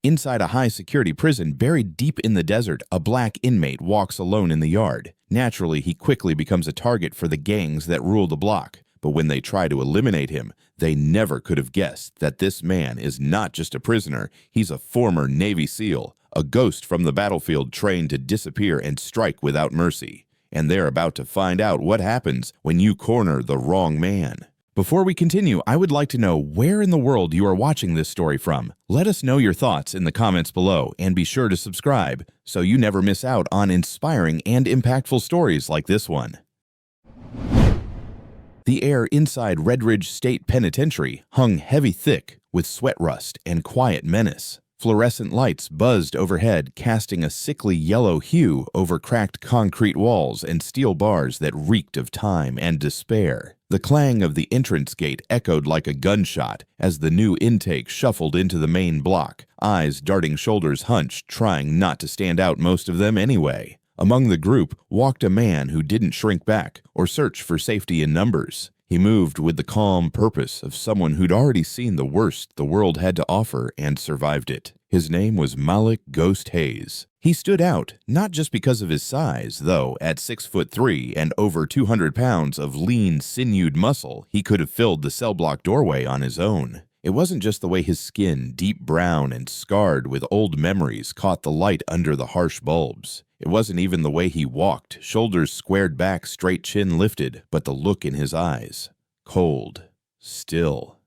Inside a high-security prison buried deep in the desert, a black inmate walks alone in the yard. Naturally, he quickly becomes a target for the gangs that rule the block. But when they try to eliminate him, they never could have guessed that this man is not just a prisoner, he's a former Navy SEAL, a ghost from the battlefield trained to disappear and strike without mercy. And they're about to find out what happens when you corner the wrong man. Before we continue, I would like to know where in the world you are watching this story from. Let us know your thoughts in the comments below, and be sure to subscribe so you never miss out on inspiring and impactful stories like this one. The air inside Red Ridge State Penitentiary hung heavy thick with sweat rust and quiet menace. Fluorescent lights buzzed overhead, casting a sickly yellow hue over cracked concrete walls and steel bars that reeked of time and despair. The clang of the entrance gate echoed like a gunshot as the new intake shuffled into the main block, eyes darting, shoulders hunched, trying not to stand out, most of them anyway. Among the group walked a man who didn't shrink back or search for safety in numbers. He moved with the calm purpose of someone who'd already seen the worst the world had to offer and survived it. His name was Malik Ghost Hayes. He stood out, not just because of his size, though at 6'3" and over 200 pounds of lean, sinewed muscle, he could have filled the cell block doorway on his own. It wasn't just the way his skin, deep brown and scarred with old memories, caught the light under the harsh bulbs. It wasn't even the way he walked, shoulders squared back, straight chin lifted, but the look in his eyes. Cold, still,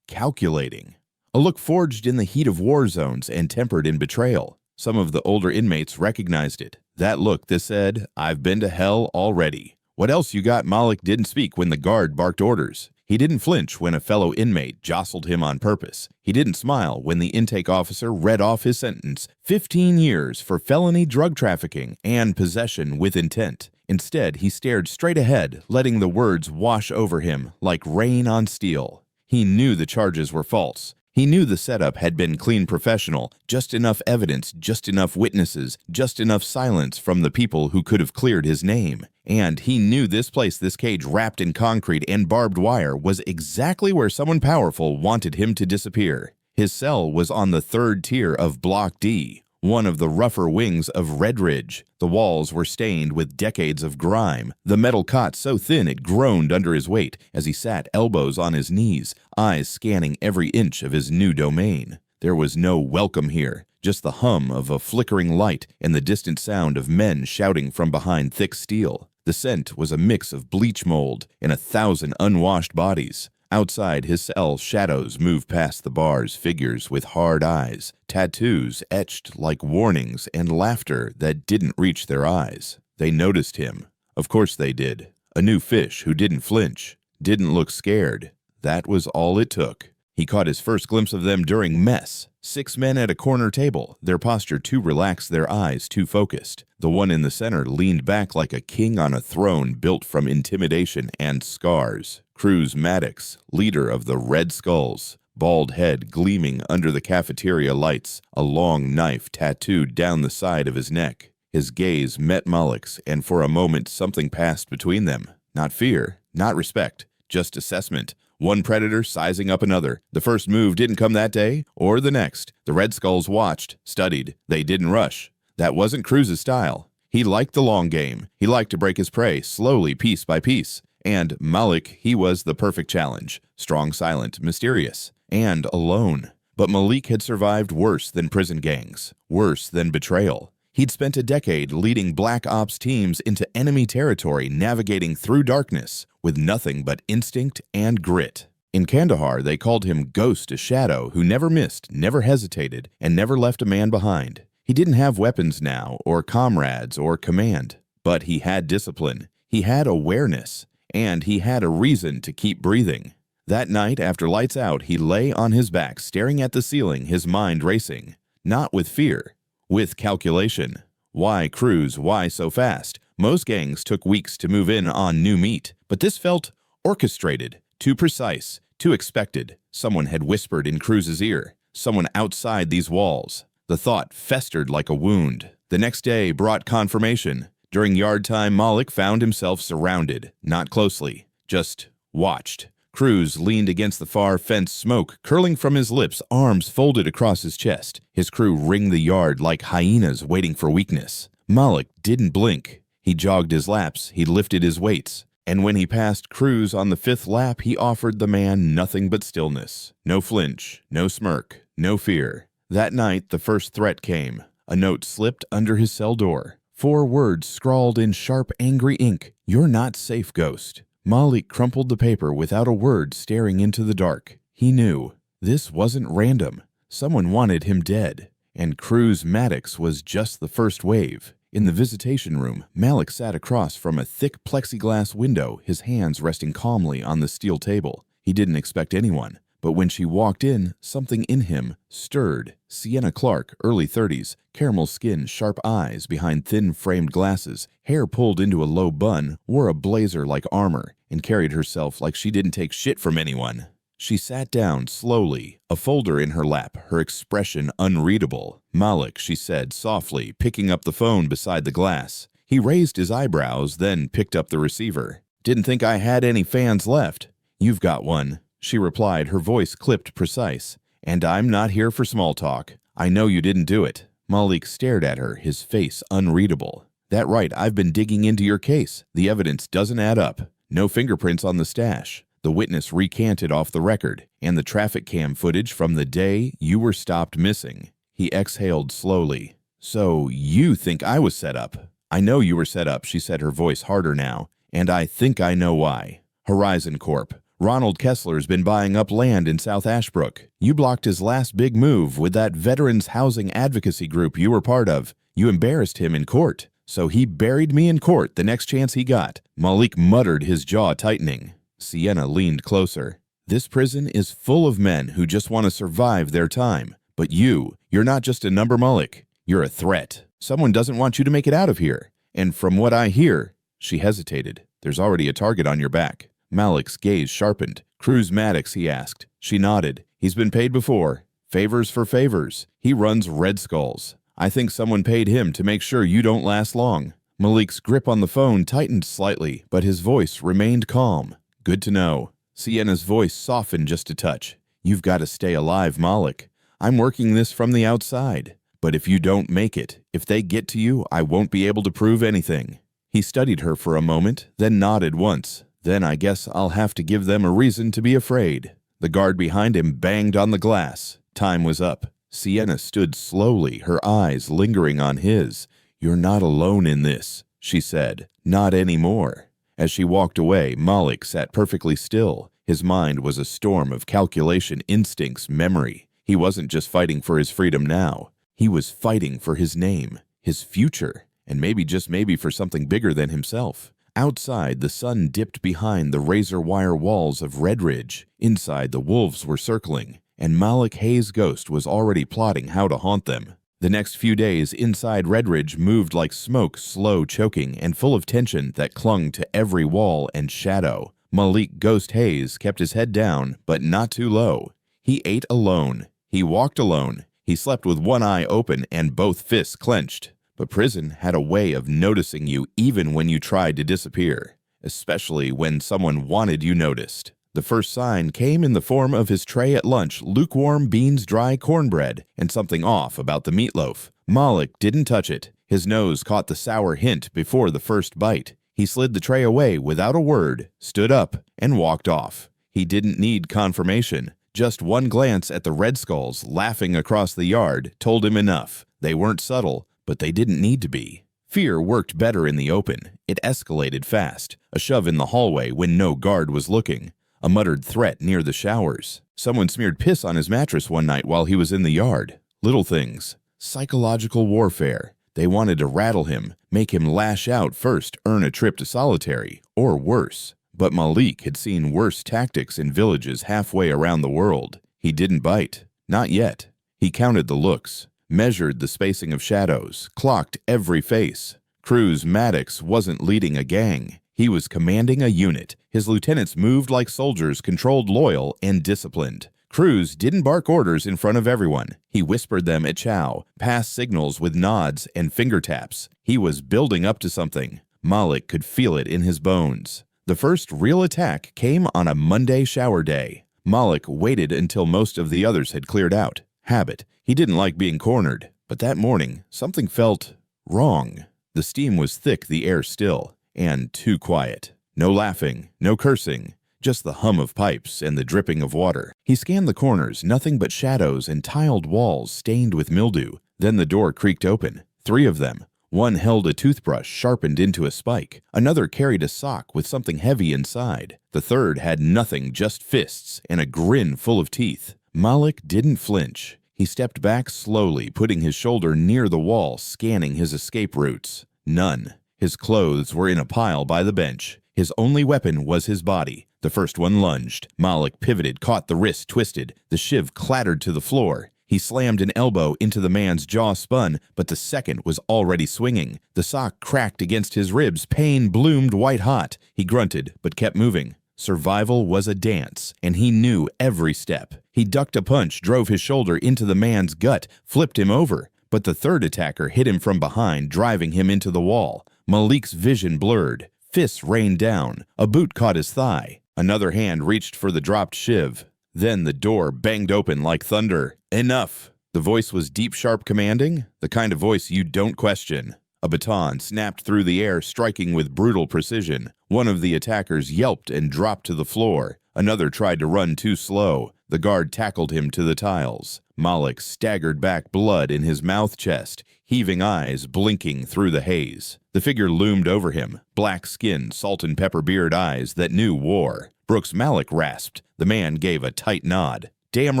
calculating. A look forged in the heat of war zones and tempered in betrayal. Some of the older inmates recognized it. That look, this said, "I've been to hell already." "What else you got?" Malik didn't speak when the guard barked orders. He didn't flinch when a fellow inmate jostled him on purpose. He didn't smile when the intake officer read off his sentence, 15 years for felony drug trafficking and possession with intent. Instead, he stared straight ahead, letting the words wash over him like rain on steel. He knew the charges were false. He knew the setup had been clean professional, just enough evidence, just enough witnesses, just enough silence from the people who could have cleared his name. And he knew this place, this cage wrapped in concrete and barbed wire, was exactly where someone powerful wanted him to disappear. His cell was on the third tier of Block D, one of the rougher wings of Red Ridge. The walls were stained with decades of grime, the metal cot so thin it groaned under his weight as he sat, elbows on his knees, eyes scanning every inch of his new domain. There was no welcome here, just the hum of a flickering light and the distant sound of men shouting from behind thick steel. The scent was a mix of bleach mold and 1,000 unwashed bodies. Outside his cell, shadows moved past the bars, figures with hard eyes, tattoos etched like warnings, and laughter that didn't reach their eyes. They noticed him. Of course they did. A new fish who didn't flinch, didn't look scared. That was all it took. He caught his first glimpse of them during mess. 6 men at a corner table, their posture too relaxed, their eyes too focused. The one in the center leaned back like a king on a throne built from intimidation and scars. Cruz Maddox, leader of the Red Skulls, bald head gleaming under the cafeteria lights, a long knife tattooed down the side of his neck. His gaze met Malik's, and for a moment something passed between them. Not fear, not respect, just assessment. One predator sizing up another. The first move didn't come that day or the next. The Red Skulls watched, studied. They didn't rush. That wasn't Cruz's style. He liked the long game. He liked to break his prey slowly, piece by piece. And Malik, he was the perfect challenge. Strong, silent, mysterious, and alone. But Malik had survived worse than prison gangs, worse than betrayal. He'd spent a decade leading black ops teams into enemy territory, navigating through darkness with nothing but instinct and grit. In Kandahar, they called him Ghost, a shadow who never missed, never hesitated, and never left a man behind. He didn't have weapons now, or comrades, or command. But he had discipline, he had awareness, and he had a reason to keep breathing. That night, after lights out, he lay on his back, staring at the ceiling, his mind racing. Not with fear, with calculation. Why Cruz? Why so fast? Most gangs took weeks to move in on new meat, but this felt orchestrated, too precise, too expected. Someone had whispered in Cruz's ear, someone outside these walls. The thought festered like a wound. The next day brought confirmation. During yard time, Malik found himself surrounded, not closely, just watched. Cruz leaned against the far fence, smoke curling from his lips, arms folded across his chest. His crew ringed the yard like hyenas waiting for weakness. Malik didn't blink. He jogged his laps, he lifted his weights. And when he passed Cruz on the 5th lap, he offered the man nothing but stillness. No flinch, no smirk, no fear. That night, the first threat came. A note slipped under his cell door. 4 words scrawled in sharp, angry ink. "You're not safe, Ghost." Malik crumpled the paper without a word, staring into the dark. He knew. This wasn't random. Someone wanted him dead. And Cruz Maddox was just the first wave. In the visitation room, Malik sat across from a thick plexiglass window, his hands resting calmly on the steel table. He didn't expect anyone, but when she walked in, something in him stirred. Sienna Clark, early 30s, caramel skin, sharp eyes behind thin framed glasses, hair pulled into a low bun, wore a blazer like armor, and carried herself like she didn't take shit from anyone. She sat down slowly, a folder in her lap, her expression unreadable. "Malik," she said softly, picking up the phone beside the glass. He raised his eyebrows, then picked up the receiver. "Didn't think I had any fans left." "You've got one," she replied, her voice clipped precise. "And I'm not here for small talk. I know you didn't do it." Malik stared at her, his face unreadable. "That right, I've been digging into your case. The evidence doesn't add up. No fingerprints on the stash. The witness recanted off the record, and the traffic cam footage from the day you were stopped missing." He exhaled slowly. "So, you think I was set up?" "I know you were set up," she said, her voice harder now, "and I think I know why. Horizon Corp. Ronald Kessler's been buying up land in South Ashbrook. You blocked his last big move with that veterans housing advocacy group you were part of. You embarrassed him in court. So he buried me in court the next chance he got." Malik muttered, his jaw tightening. Sienna leaned closer. "This prison is full of men who just want to survive their time. But you're not just a number, Malik. You're a threat. Someone doesn't want you to make it out of here. And from what I hear," she hesitated, "there's already a target on your back." Malik's gaze sharpened. "Cruz Maddox," he asked. She nodded. "He's been paid before. Favors for favors. He runs Red Skulls. I think someone paid him to make sure you don't last long." Malik's grip on the phone tightened slightly, but his voice remained calm. "Good to know." Sienna's voice softened just a touch. "You've got to stay alive, Malik. I'm working this from the outside. But if you don't make it, if they get to you, I won't be able to prove anything." He studied her for a moment, then nodded once. "Then I guess I'll have to give them a reason to be afraid." The guard behind him banged on the glass. Time was up. Sienna stood slowly, her eyes lingering on his. "You're not alone in this," she said. "Not anymore." As she walked away, Malik sat perfectly still. His mind was a storm of calculation, instincts, memory. He wasn't just fighting for his freedom now. He was fighting for his name, his future, and maybe, just maybe, for something bigger than himself. Outside, the sun dipped behind the razor wire walls of Red Ridge. Inside, the wolves were circling, and Malik Hayes' ghost was already plotting how to haunt them. The next few days inside Red Ridge moved like smoke, slow, choking, and full of tension that clung to every wall and shadow. Malik Ghost Hayes kept his head down, but not too low. He ate alone. He walked alone. He slept with one eye open and both fists clenched. But prison had a way of noticing you even when you tried to disappear, especially when someone wanted you noticed. The first sign came in the form of his tray at lunch, lukewarm beans, dry cornbread, and something off about the meatloaf. Malik didn't touch it. His nose caught the sour hint before the first bite. He slid the tray away without a word, stood up, and walked off. He didn't need confirmation. Just one glance at the Red Skulls laughing across the yard told him enough. They weren't subtle, but they didn't need to be. Fear worked better in the open. It escalated fast. A shove in the hallway when no guard was looking. A muttered threat near the showers. Someone smeared piss on his mattress one night while he was in the yard. Little things. Psychological warfare. They wanted to rattle him, make him lash out first, earn a trip to solitary, or worse. But Malik had seen worse tactics in villages halfway around the world. He didn't bite. Not yet. He counted the looks, measured the spacing of shadows, clocked every face. Cruz Maddox wasn't leading a gang. He was commanding a unit. His lieutenants moved like soldiers, controlled, loyal, and disciplined. Cruz didn't bark orders in front of everyone. He whispered them at chow, passed signals with nods and finger taps. He was building up to something. Malik could feel it in his bones. The first real attack came on a Monday shower day. Malik waited until most of the others had cleared out. Habit. He didn't like being cornered. But that morning, something felt wrong. The steam was thick, the air still, and too quiet. No laughing, no cursing, just the hum of pipes and the dripping of water. He scanned the corners, nothing but shadows and tiled walls stained with mildew. Then the door creaked open. 3 of them. One held a toothbrush sharpened into a spike. Another carried a sock with something heavy inside. The third had nothing, just fists and a grin full of teeth. Malik didn't flinch. He stepped back slowly, putting his shoulder near the wall, scanning his escape routes. None. His clothes were in a pile by the bench. His only weapon was his body. The first one lunged. Malik pivoted, caught the wrist twisted. The shiv clattered to the floor. He slammed an elbow into the man's jaw, spun, but the second was already swinging. The sock cracked against his ribs. Pain bloomed white hot. He grunted, but kept moving. Survival was a dance, and he knew every step. He ducked a punch, drove his shoulder into the man's gut, flipped him over. But the third attacker hit him from behind, driving him into the wall. Malik's vision blurred. Fists rained down. A boot caught his thigh. Another hand reached for the dropped shiv. Then the door banged open like thunder. Enough! The voice was deep, sharp, commanding, the kind of voice you don't question. A baton snapped through the air, striking with brutal precision. One of the attackers yelped and dropped to the floor. Another tried to run too slow. The guard tackled him to the tiles. Malik staggered back, blood in his mouth chest, heaving eyes blinking through the haze. The figure loomed over him, black skin, salt and pepper beard eyes that knew war. Brooks Malik rasped. The man gave a tight nod. Damn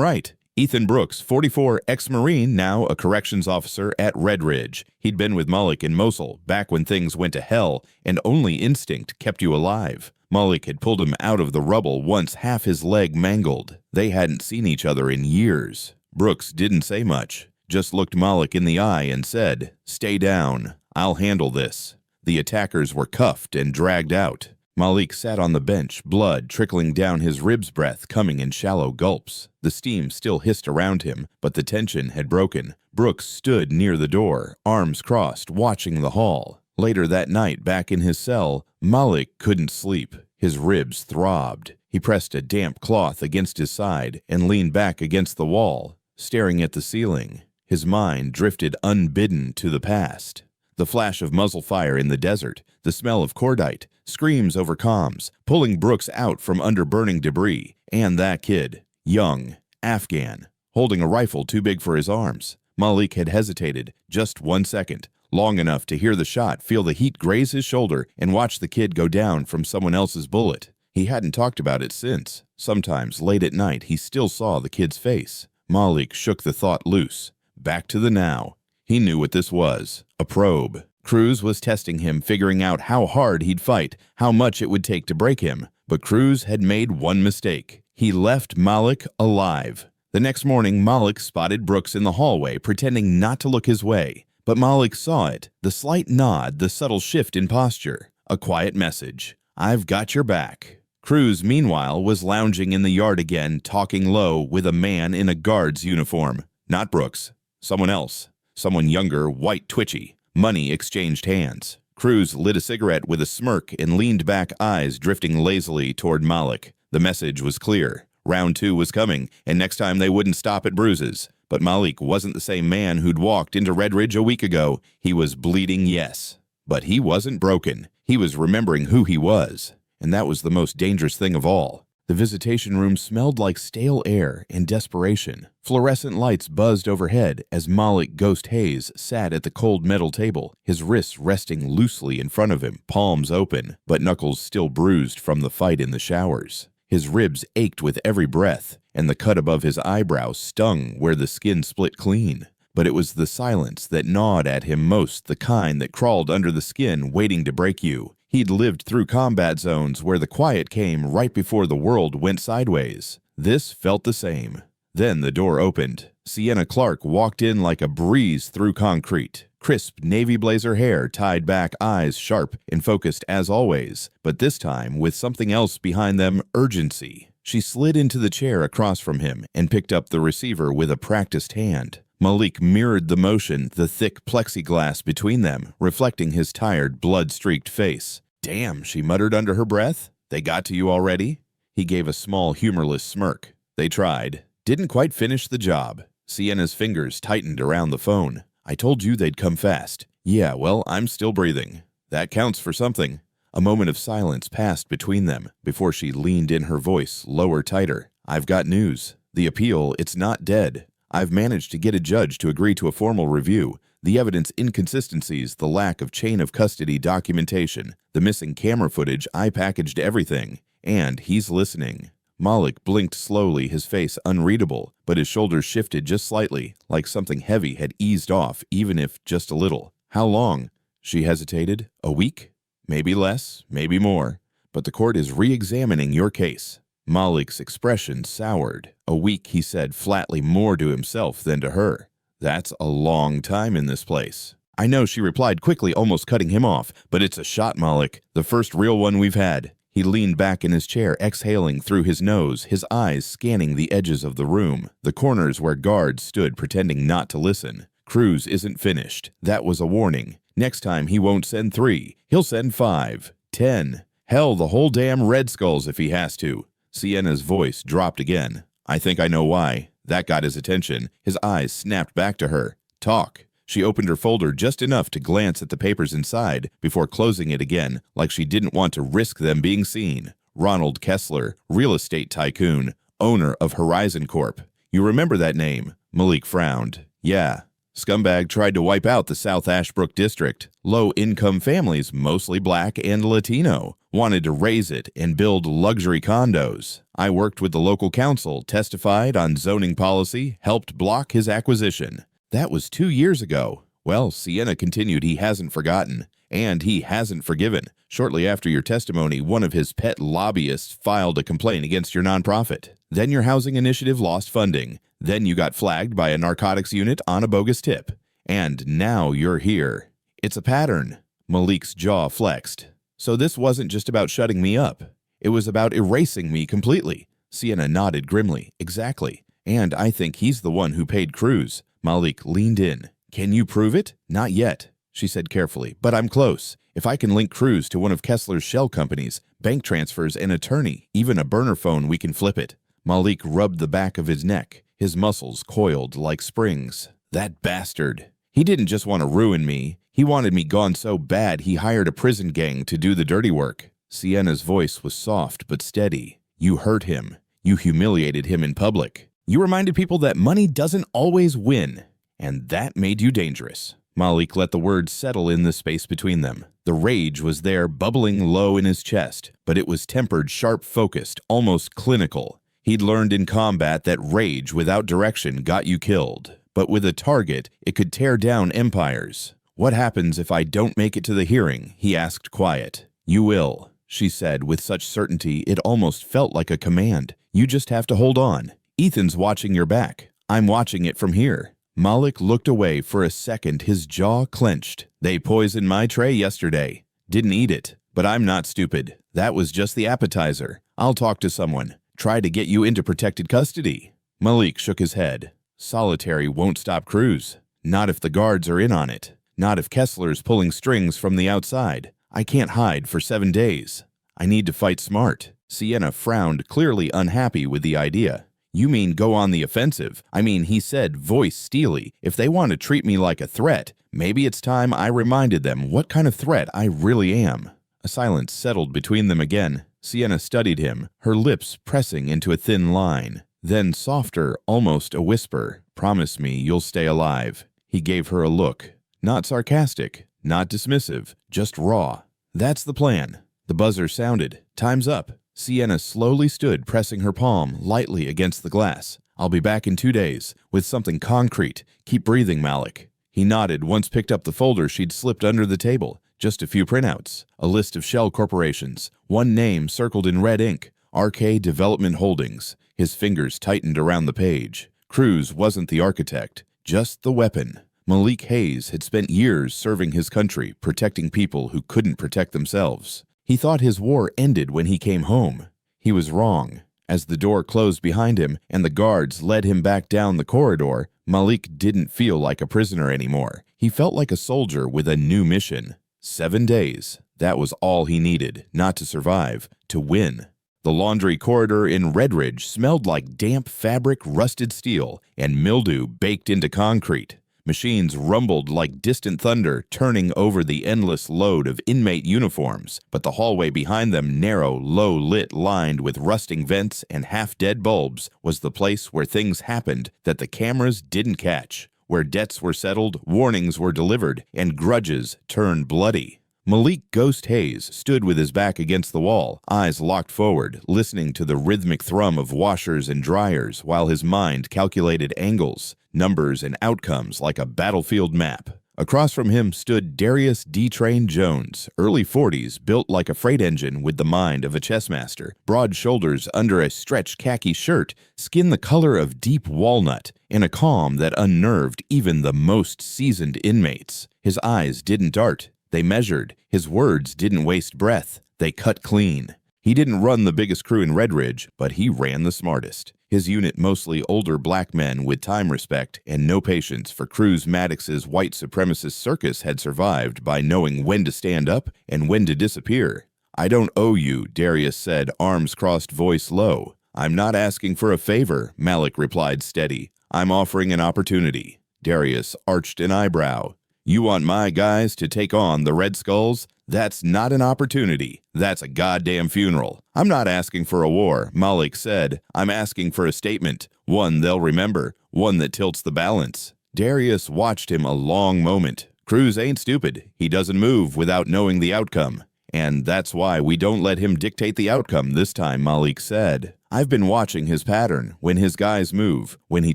right. Ethan Brooks, 44, ex-Marine, now a corrections officer at Red Ridge. He'd been with Malik in Mosul, back when things went to hell, and only instinct kept you alive. Malik had pulled him out of the rubble once, half his leg mangled. They hadn't seen each other in years. Brooks didn't say much, just looked Malik in the eye and said, "Stay down. I'll handle this." The attackers were cuffed and dragged out. Malik sat on the bench, blood trickling down his ribs, breath coming in shallow gulps. The steam still hissed around him, but the tension had broken. Brooks stood near the door, arms crossed, watching the hall. Later that night, back in his cell, Malik couldn't sleep. His ribs throbbed. He pressed a damp cloth against his side and leaned back against the wall, staring at the ceiling. His mind drifted unbidden to the past. The flash of muzzle fire in the desert, the smell of cordite, screams over comms, pulling Brooks out from under burning debris, and that kid, young, Afghan, holding a rifle too big for his arms. Malik had hesitated just 1 second, long enough to hear the shot, feel the heat graze his shoulder, and watch the kid go down from someone else's bullet. He hadn't talked about it since. Sometimes, late at night, he still saw the kid's face. Malik shook the thought loose. Back to the now. He knew what this was, a probe. Cruz was testing him, figuring out how hard he'd fight, how much it would take to break him. But Cruz had made one mistake. He left Malik alive. The next morning, Malik spotted Brooks in the hallway, pretending not to look his way. But Malik saw it, the slight nod, the subtle shift in posture. A quiet message. "I've got your back." Cruz, meanwhile, was lounging in the yard again, talking low with a man in a guard's uniform. Not Brooks. Someone else. Someone younger, white, twitchy. Money exchanged hands. Cruz lit a cigarette with a smirk and leaned back, eyes drifting lazily toward Malik. The message was clear. Round 2 was coming, and next time they wouldn't stop at bruises. But Malik wasn't the same man who'd walked into Red Ridge a week ago. He was bleeding, yes. But he wasn't broken. He was remembering who he was. And that was the most dangerous thing of all. The visitation room smelled like stale air and desperation. Fluorescent lights buzzed overhead as Malik Ghost Hayes sat at the cold metal table, his wrists resting loosely in front of him, palms open, but knuckles still bruised from the fight in the showers. His ribs ached with every breath, and the cut above his eyebrow stung where the skin split clean. But it was the silence that gnawed at him most, the kind that crawled under the skin, waiting to break you. He'd lived through combat zones where the quiet came right before the world went sideways. This felt the same. Then the door opened. Sienna Clark walked in like a breeze through concrete. Crisp navy blazer hair tied back, eyes sharp and focused as always, but this time with something else behind them, urgency. She slid into the chair across from him and picked up the receiver with a practiced hand. Malik mirrored the motion, the thick plexiglass between them, reflecting his tired, blood-streaked face. "Damn," she muttered under her breath. They got to you already? He gave a small, humorless smirk. They tried. Didn't quite finish the job. Sienna's fingers tightened around the phone. I told you they'd come fast. Yeah, well, I'm still breathing. That counts for something. A moment of silence passed between them before she leaned in, her voice lower, tighter. I've got news. The appeal, it's not dead. I've managed to get a judge to agree to a formal review. The evidence inconsistencies, the lack of chain of custody documentation, the missing camera footage, I packaged everything. And he's listening. Malik blinked slowly, his face unreadable, but his shoulders shifted just slightly, like something heavy had eased off, even if just a little. How long? She hesitated. A week? Maybe less, maybe more. But the court is re-examining your case. Malik's expression soured. A week, he said flatly, more to himself than to her. That's a long time in this place. I know, she replied quickly, almost cutting him off, but it's a shot, Malik. The first real one we've had. He leaned back in his chair, exhaling through his nose, his eyes scanning the edges of the room, the corners where guards stood pretending not to listen. Cruz isn't finished. That was a warning. Next time he won't send 3. He'll send 5, 10. Hell, the whole damn Red Skulls if he has to. Sienna's voice dropped again. I think I know why. That got his attention. His eyes snapped back to her. Talk. She opened her folder just enough to glance at the papers inside before closing it again, like she didn't want to risk them being seen. Ronald Kessler, real estate tycoon, owner of Horizon Corp. You remember that name? Malik frowned. Yeah. Scumbag tried to wipe out the South Ashbrook district. Low-income families, mostly black and Latino, wanted to raise it and build luxury condos. I worked with the local council, testified on zoning policy, helped block his acquisition. That was 2 years ago. Well, Sienna continued, he hasn't forgotten. And he hasn't forgiven. Shortly after your testimony, one of his pet lobbyists filed a complaint against your nonprofit. Then your housing initiative lost funding. Then you got flagged by a narcotics unit on a bogus tip. And now you're here. It's a pattern. Malik's jaw flexed. So this wasn't just about shutting me up. It was about erasing me completely. Sienna nodded grimly. Exactly. And I think he's the one who paid Cruz. Malik leaned in. Can you prove it? Not yet, she said carefully, but I'm close. If I can link Cruz to one of Kessler's shell companies, bank transfers, an attorney, even a burner phone, we can flip it. Malik rubbed the back of his neck, his muscles coiled like springs. That bastard. He didn't just want to ruin me. He wanted me gone so bad he hired a prison gang to do the dirty work. Sienna's voice was soft but steady. You hurt him. You humiliated him in public. You reminded people that money doesn't always win, and that made you dangerous. Malik let the words settle in the space between them. The rage was there, bubbling low in his chest, but it was tempered, sharp-focused, almost clinical. He'd learned in combat that rage without direction got you killed, but with a target, it could tear down empires. What happens if I don't make it to the hearing? He asked, quiet. You will, she said with such certainty it almost felt like a command. You just have to hold on. Ethan's watching your back. I'm watching it from here. Malik looked away for a second, his jaw clenched. They poisoned my tray yesterday. Didn't eat it, but I'm not stupid. That was just the appetizer. I'll talk to someone. Try to get you into protected custody. Malik shook his head. Solitary won't stop Cruz. Not if the guards are in on it. Not if Kessler's pulling strings from the outside. I can't hide for 7 days. I need to fight smart. Sienna frowned, clearly unhappy with the idea. You mean go on the offensive? I mean, he said, voice steely, if they want to treat me like a threat, maybe it's time I reminded them what kind of threat I really am. A silence settled between them again. Sienna studied him, her lips pressing into a thin line. Then softer, almost a whisper, promise me you'll stay alive. He gave her a look. Not sarcastic, not dismissive, just raw. That's the plan. The buzzer sounded. Time's up. Sienna slowly stood, pressing her palm lightly against the glass. I'll be back in 2 days, with something concrete. Keep breathing, Malik. He nodded, once picked up the folder she'd slipped under the table. Just a few printouts. A list of shell corporations. One name circled in red ink. RK Development Holdings. His fingers tightened around the page. Cruz wasn't the architect, just the weapon. Malik Hayes had spent years serving his country, protecting people who couldn't protect themselves. He thought his war ended when he came home. He was wrong. As the door closed behind him and the guards led him back down the corridor, Malik didn't feel like a prisoner anymore. He felt like a soldier with a new mission. 7 days. That was all he needed, not to survive, to win. The laundry corridor in Redridge smelled like damp fabric, rusted steel, and mildew baked into concrete. Machines rumbled like distant thunder, turning over the endless load of inmate uniforms, but the hallway behind them, narrow, low-lit, lined with rusting vents and half-dead bulbs, was the place where things happened that the cameras didn't catch, where debts were settled, warnings were delivered, and grudges turned bloody. Malik Ghost Hayes stood with his back against the wall, eyes locked forward, listening to the rhythmic thrum of washers and dryers while his mind calculated angles, numbers, and outcomes like a battlefield map. Across from him stood Darius D. Train Jones, early 40s, built like a freight engine with the mind of a chessmaster, broad shoulders under a stretched khaki shirt, skin the color of deep walnut, and a calm that unnerved even the most seasoned inmates. His eyes didn't dart. They measured. His words didn't waste breath. They cut clean. He didn't run the biggest crew in Redridge, but he ran the smartest. His unit mostly older black men with time respect and no patience for Cruz Maddox's white supremacist circus had survived by knowing when to stand up and when to disappear. "I don't owe you," Darius said, arms crossed, voice low. "I'm not asking for a favor," Malik replied steady. "I'm offering an opportunity." Darius arched an eyebrow. "You want my guys to take on the Red Skulls? That's not an opportunity. That's a goddamn funeral." "I'm not asking for a war," Malik said. "I'm asking for a statement, one they'll remember, one that tilts the balance." Darius watched him a long moment. "Cruz ain't stupid. He doesn't move without knowing the outcome. And that's why we don't let him dictate the outcome this time," Malik said. "I've been watching his pattern, when his guys move, when he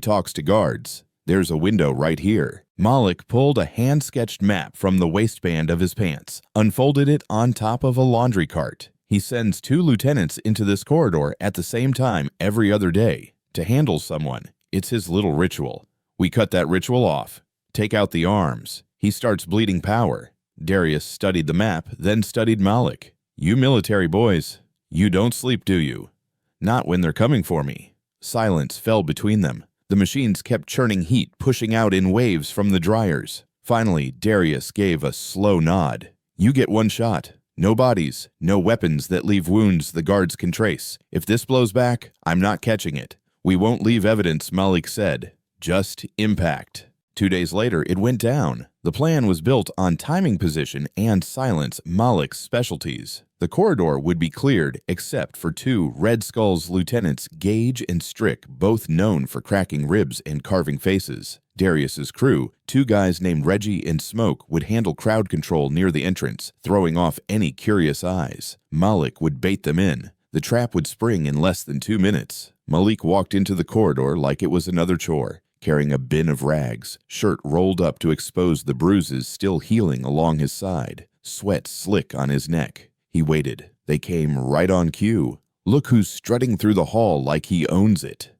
talks to guards. There's a window right here." Malik pulled a hand-sketched map from the waistband of his pants, unfolded it on top of a laundry cart. "He sends 2 lieutenants into this corridor at the same time every other day to handle someone. It's his little ritual. We cut that ritual off. Take out the arms. He starts bleeding power." Darius studied the map, then studied Malik. "You military boys, you don't sleep, do you?" "Not when they're coming for me." Silence fell between them. The machines kept churning heat, pushing out in waves from the dryers. Finally, Darius gave a slow nod. "You get 1 shot. No bodies, no weapons that leave wounds the guards can trace. If this blows back, I'm not catching it. We won't leave evidence," Malik said. "Just impact." 2 days later, it went down. The plan was built on timing, position, and silence, Malik's specialties. The corridor would be cleared except for 2 Red Skulls lieutenants, Gage and Strick, both known for cracking ribs and carving faces. Darius's crew, 2 guys named Reggie and Smoke, would handle crowd control near the entrance, throwing off any curious eyes. Malik would bait them in. The trap would spring in less than 2 minutes. Malik walked into the corridor like it was another chore, carrying a bin of rags, shirt rolled up to expose the bruises still healing along his side, sweat slick on his neck. He waited. They came right on cue. "Look who's strutting through the hall like he owns it."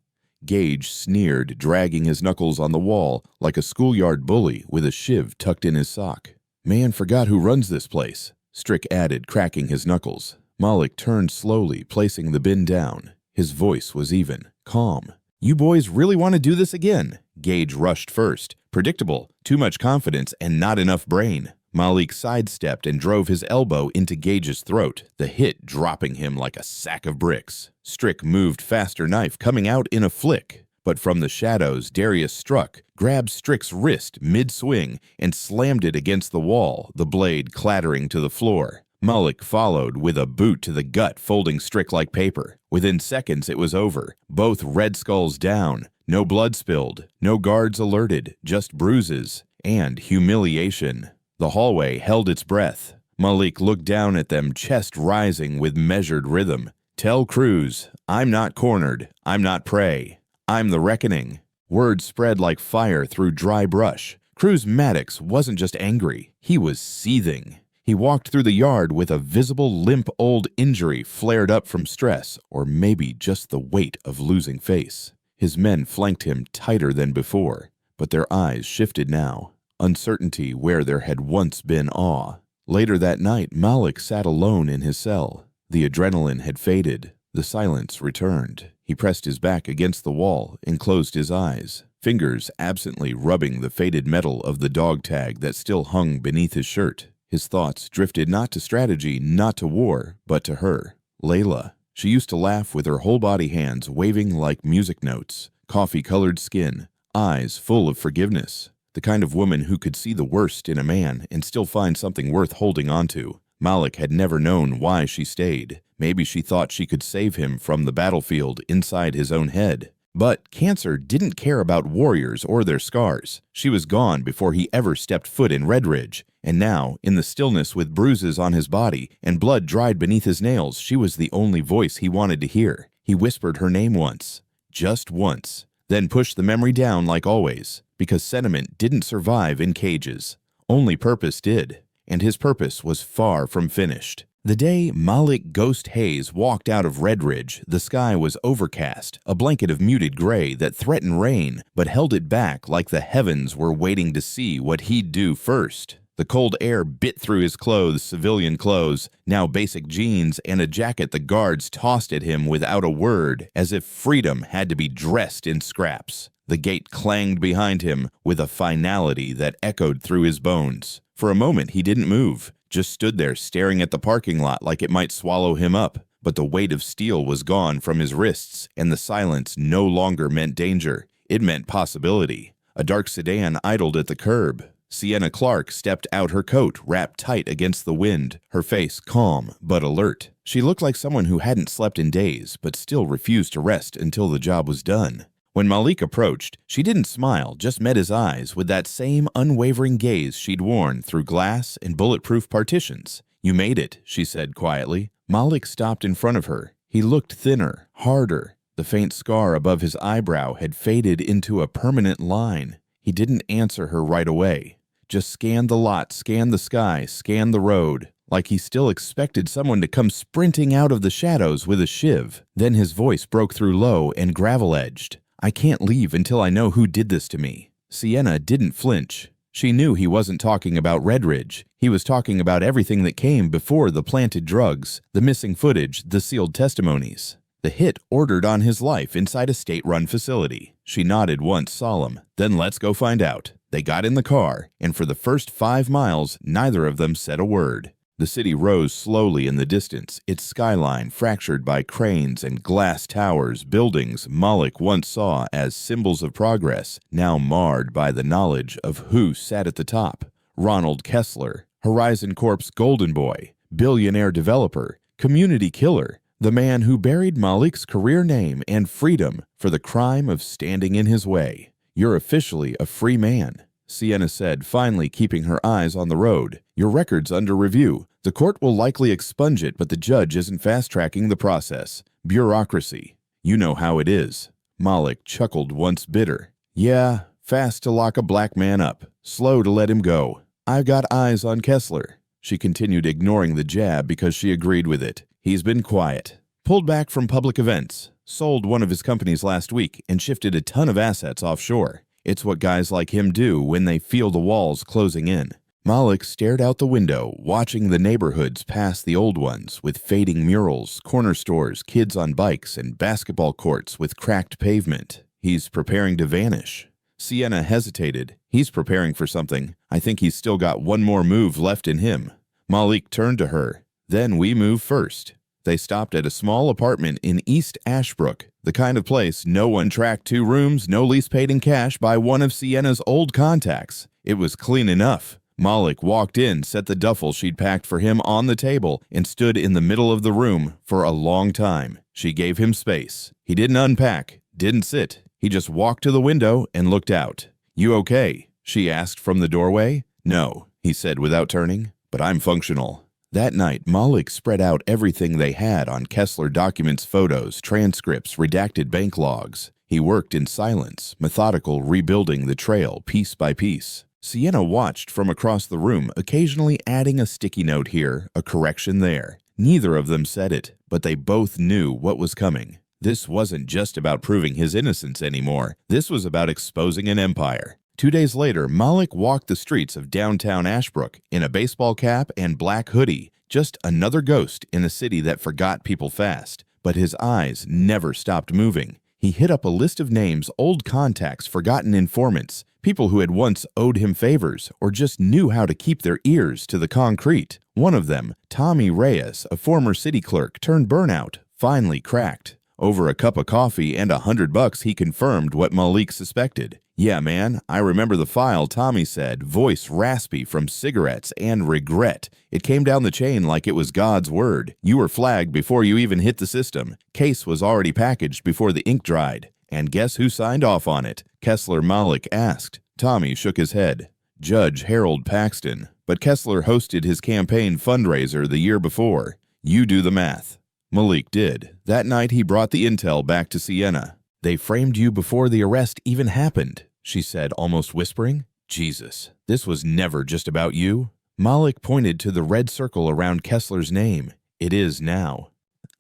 Gage sneered, dragging his knuckles on the wall like a schoolyard bully with a shiv tucked in his sock. "Man forgot who runs this place," Strick added, cracking his knuckles. Malik turned slowly, placing the bin down. His voice was even, calm. "You boys really want to do this again?" Gage rushed first. Predictable, too much confidence, and not enough brain. Malik sidestepped and drove his elbow into Gage's throat, the hit dropping him like a sack of bricks. Strick moved faster, knife coming out in a flick. But from the shadows, Darius struck, grabbed Strick's wrist mid-swing, and slammed it against the wall, the blade clattering to the floor. Malik followed with a boot to the gut, folding Strick like paper. Within seconds, it was over. Both Red Skulls down. No blood spilled. No guards alerted. Just bruises and humiliation. The hallway held its breath. Malik looked down at them, chest rising with measured rhythm. "Tell Cruz, I'm not cornered. I'm not prey. I'm the reckoning." Word spread like fire through dry brush. Cruz Maddox wasn't just angry. He was seething. He walked through the yard with a visible limp old injury flared up from stress, or maybe just the weight of losing face. His men flanked him tighter than before, but their eyes shifted now. Uncertainty where there had once been awe. Later that night, Malik sat alone in his cell. The adrenaline had faded. The silence returned. He pressed his back against the wall and closed his eyes, fingers absently rubbing the faded metal of the dog tag that still hung beneath his shirt. His thoughts drifted not to strategy, not to war, but to her, Layla. She used to laugh with her whole body hands waving like music notes, coffee-colored skin, eyes full of forgiveness. The kind of woman who could see the worst in a man and still find something worth holding onto. Malik had never known why she stayed. Maybe she thought she could save him from the battlefield inside his own head. But Cancer didn't care about warriors or their scars. She was gone before he ever stepped foot in Redridge. And now, in the stillness with bruises on his body and blood dried beneath his nails, she was the only voice he wanted to hear. He whispered her name once. Just once. Then pushed the memory down like always, because sentiment didn't survive in cages. Only purpose did. And his purpose was far from finished. The day Malik Ghost Hayes walked out of Redridge, the sky was overcast, a blanket of muted gray that threatened rain, but held it back like the heavens were waiting to see what he'd do first. The cold air bit through his clothes, civilian clothes, now basic jeans, and a jacket the guards tossed at him without a word, as if freedom had to be dressed in scraps. The gate clanged behind him with a finality that echoed through his bones. For a moment he didn't move, just stood there staring at the parking lot like it might swallow him up. But the weight of steel was gone from his wrists, and the silence no longer meant danger. It meant possibility. A dark sedan idled at the curb. Sienna Clark stepped out, her coat wrapped tight against the wind, her face calm but alert. She looked like someone who hadn't slept in days but still refused to rest until the job was done. When Malik approached, she didn't smile, just met his eyes with that same unwavering gaze she'd worn through glass and bulletproof partitions. "You made it," she said quietly. Malik stopped in front of her. He looked thinner, harder. The faint scar above his eyebrow had faded into a permanent line. He didn't answer her right away. Just scanned the lot, scanned the sky, scanned the road, like he still expected someone to come sprinting out of the shadows with a shiv. Then his voice broke through low and gravel-edged. "I can't leave until I know who did this to me." Sienna didn't flinch. She knew he wasn't talking about Redridge. He was talking about everything that came before the planted drugs, the missing footage, the sealed testimonies. The hit ordered on his life inside a state-run facility. She nodded once, solemn. "Then let's go find out." They got in the car, and for the first 5 miles, neither of them said a word. The city rose slowly in the distance, its skyline fractured by cranes and glass towers, buildings Malik once saw as symbols of progress, now marred by the knowledge of who sat at the top. Ronald Kessler, Horizon Corp's golden boy, billionaire developer, community killer, the man who buried Malik's career name and freedom for the crime of standing in his way. "You're officially a free man," Sienna said, finally keeping her eyes on the road. "Your record's under review. The court will likely expunge it, but the judge isn't fast-tracking the process. Bureaucracy. You know how it is." Malik chuckled once bitter. "Yeah, fast to lock a black man up, slow to let him go. I've got eyes on Kessler." She continued, ignoring the jab because she agreed with it. "He's been quiet. Pulled back from public events. Sold one of his companies last week and shifted a ton of assets offshore. It's what guys like him do when they feel the walls closing in." Malik stared out the window, watching the neighborhoods past the old ones with fading murals, corner stores, kids on bikes, and basketball courts with cracked pavement. He's preparing to vanish. Sienna hesitated. "He's preparing for something. I think he's still got one more move left in him." Malik turned to her. "Then we move first." They stopped at a small apartment in East Ashbrook, the kind of place no one tracked. 2 rooms, no lease paid in cash by one of Sienna's old contacts. It was clean enough. Malik walked in, set the duffel she'd packed for him on the table, and stood in the middle of the room for a long time. She gave him space. He didn't unpack, didn't sit. He just walked to the window and looked out. "You okay?" she asked from the doorway. "No," he said without turning, "but I'm functional." That night, Malik spread out everything they had on Kessler documents, photos, transcripts, redacted bank logs. He worked in silence, methodical, rebuilding the trail piece by piece. Sienna watched from across the room, occasionally adding a sticky note here, a correction there. Neither of them said it, but they both knew what was coming. This wasn't just about proving his innocence anymore. This was about exposing an empire. 2 days later, Malik walked the streets of downtown Ashbrook in a baseball cap and black hoodie, just another ghost in a city that forgot people fast. But his eyes never stopped moving. He hit up a list of names, old contacts, forgotten informants, People who had once owed him favors or just knew how to keep their ears to the concrete. One of them, Tommy Reyes, a former city clerk turned burnout, finally cracked. Over a cup of coffee and $100, he confirmed what Malik suspected. "Yeah, man, I remember the file," Tommy said, voice raspy from cigarettes and regret. "It came down the chain like it was God's word. You were flagged before you even hit the system. Case was already packaged before the ink dried. And guess who signed off on it?" Kessler Malik asked. Tommy shook his head. Judge Harold Paxton. But Kessler hosted his campaign fundraiser the year before. You do the math. Malik did. That night he brought the intel back to Sienna. "They framed you before the arrest even happened," she said, almost whispering. "Jesus, this was never just about you." Malik pointed to the red circle around Kessler's name. "It is now."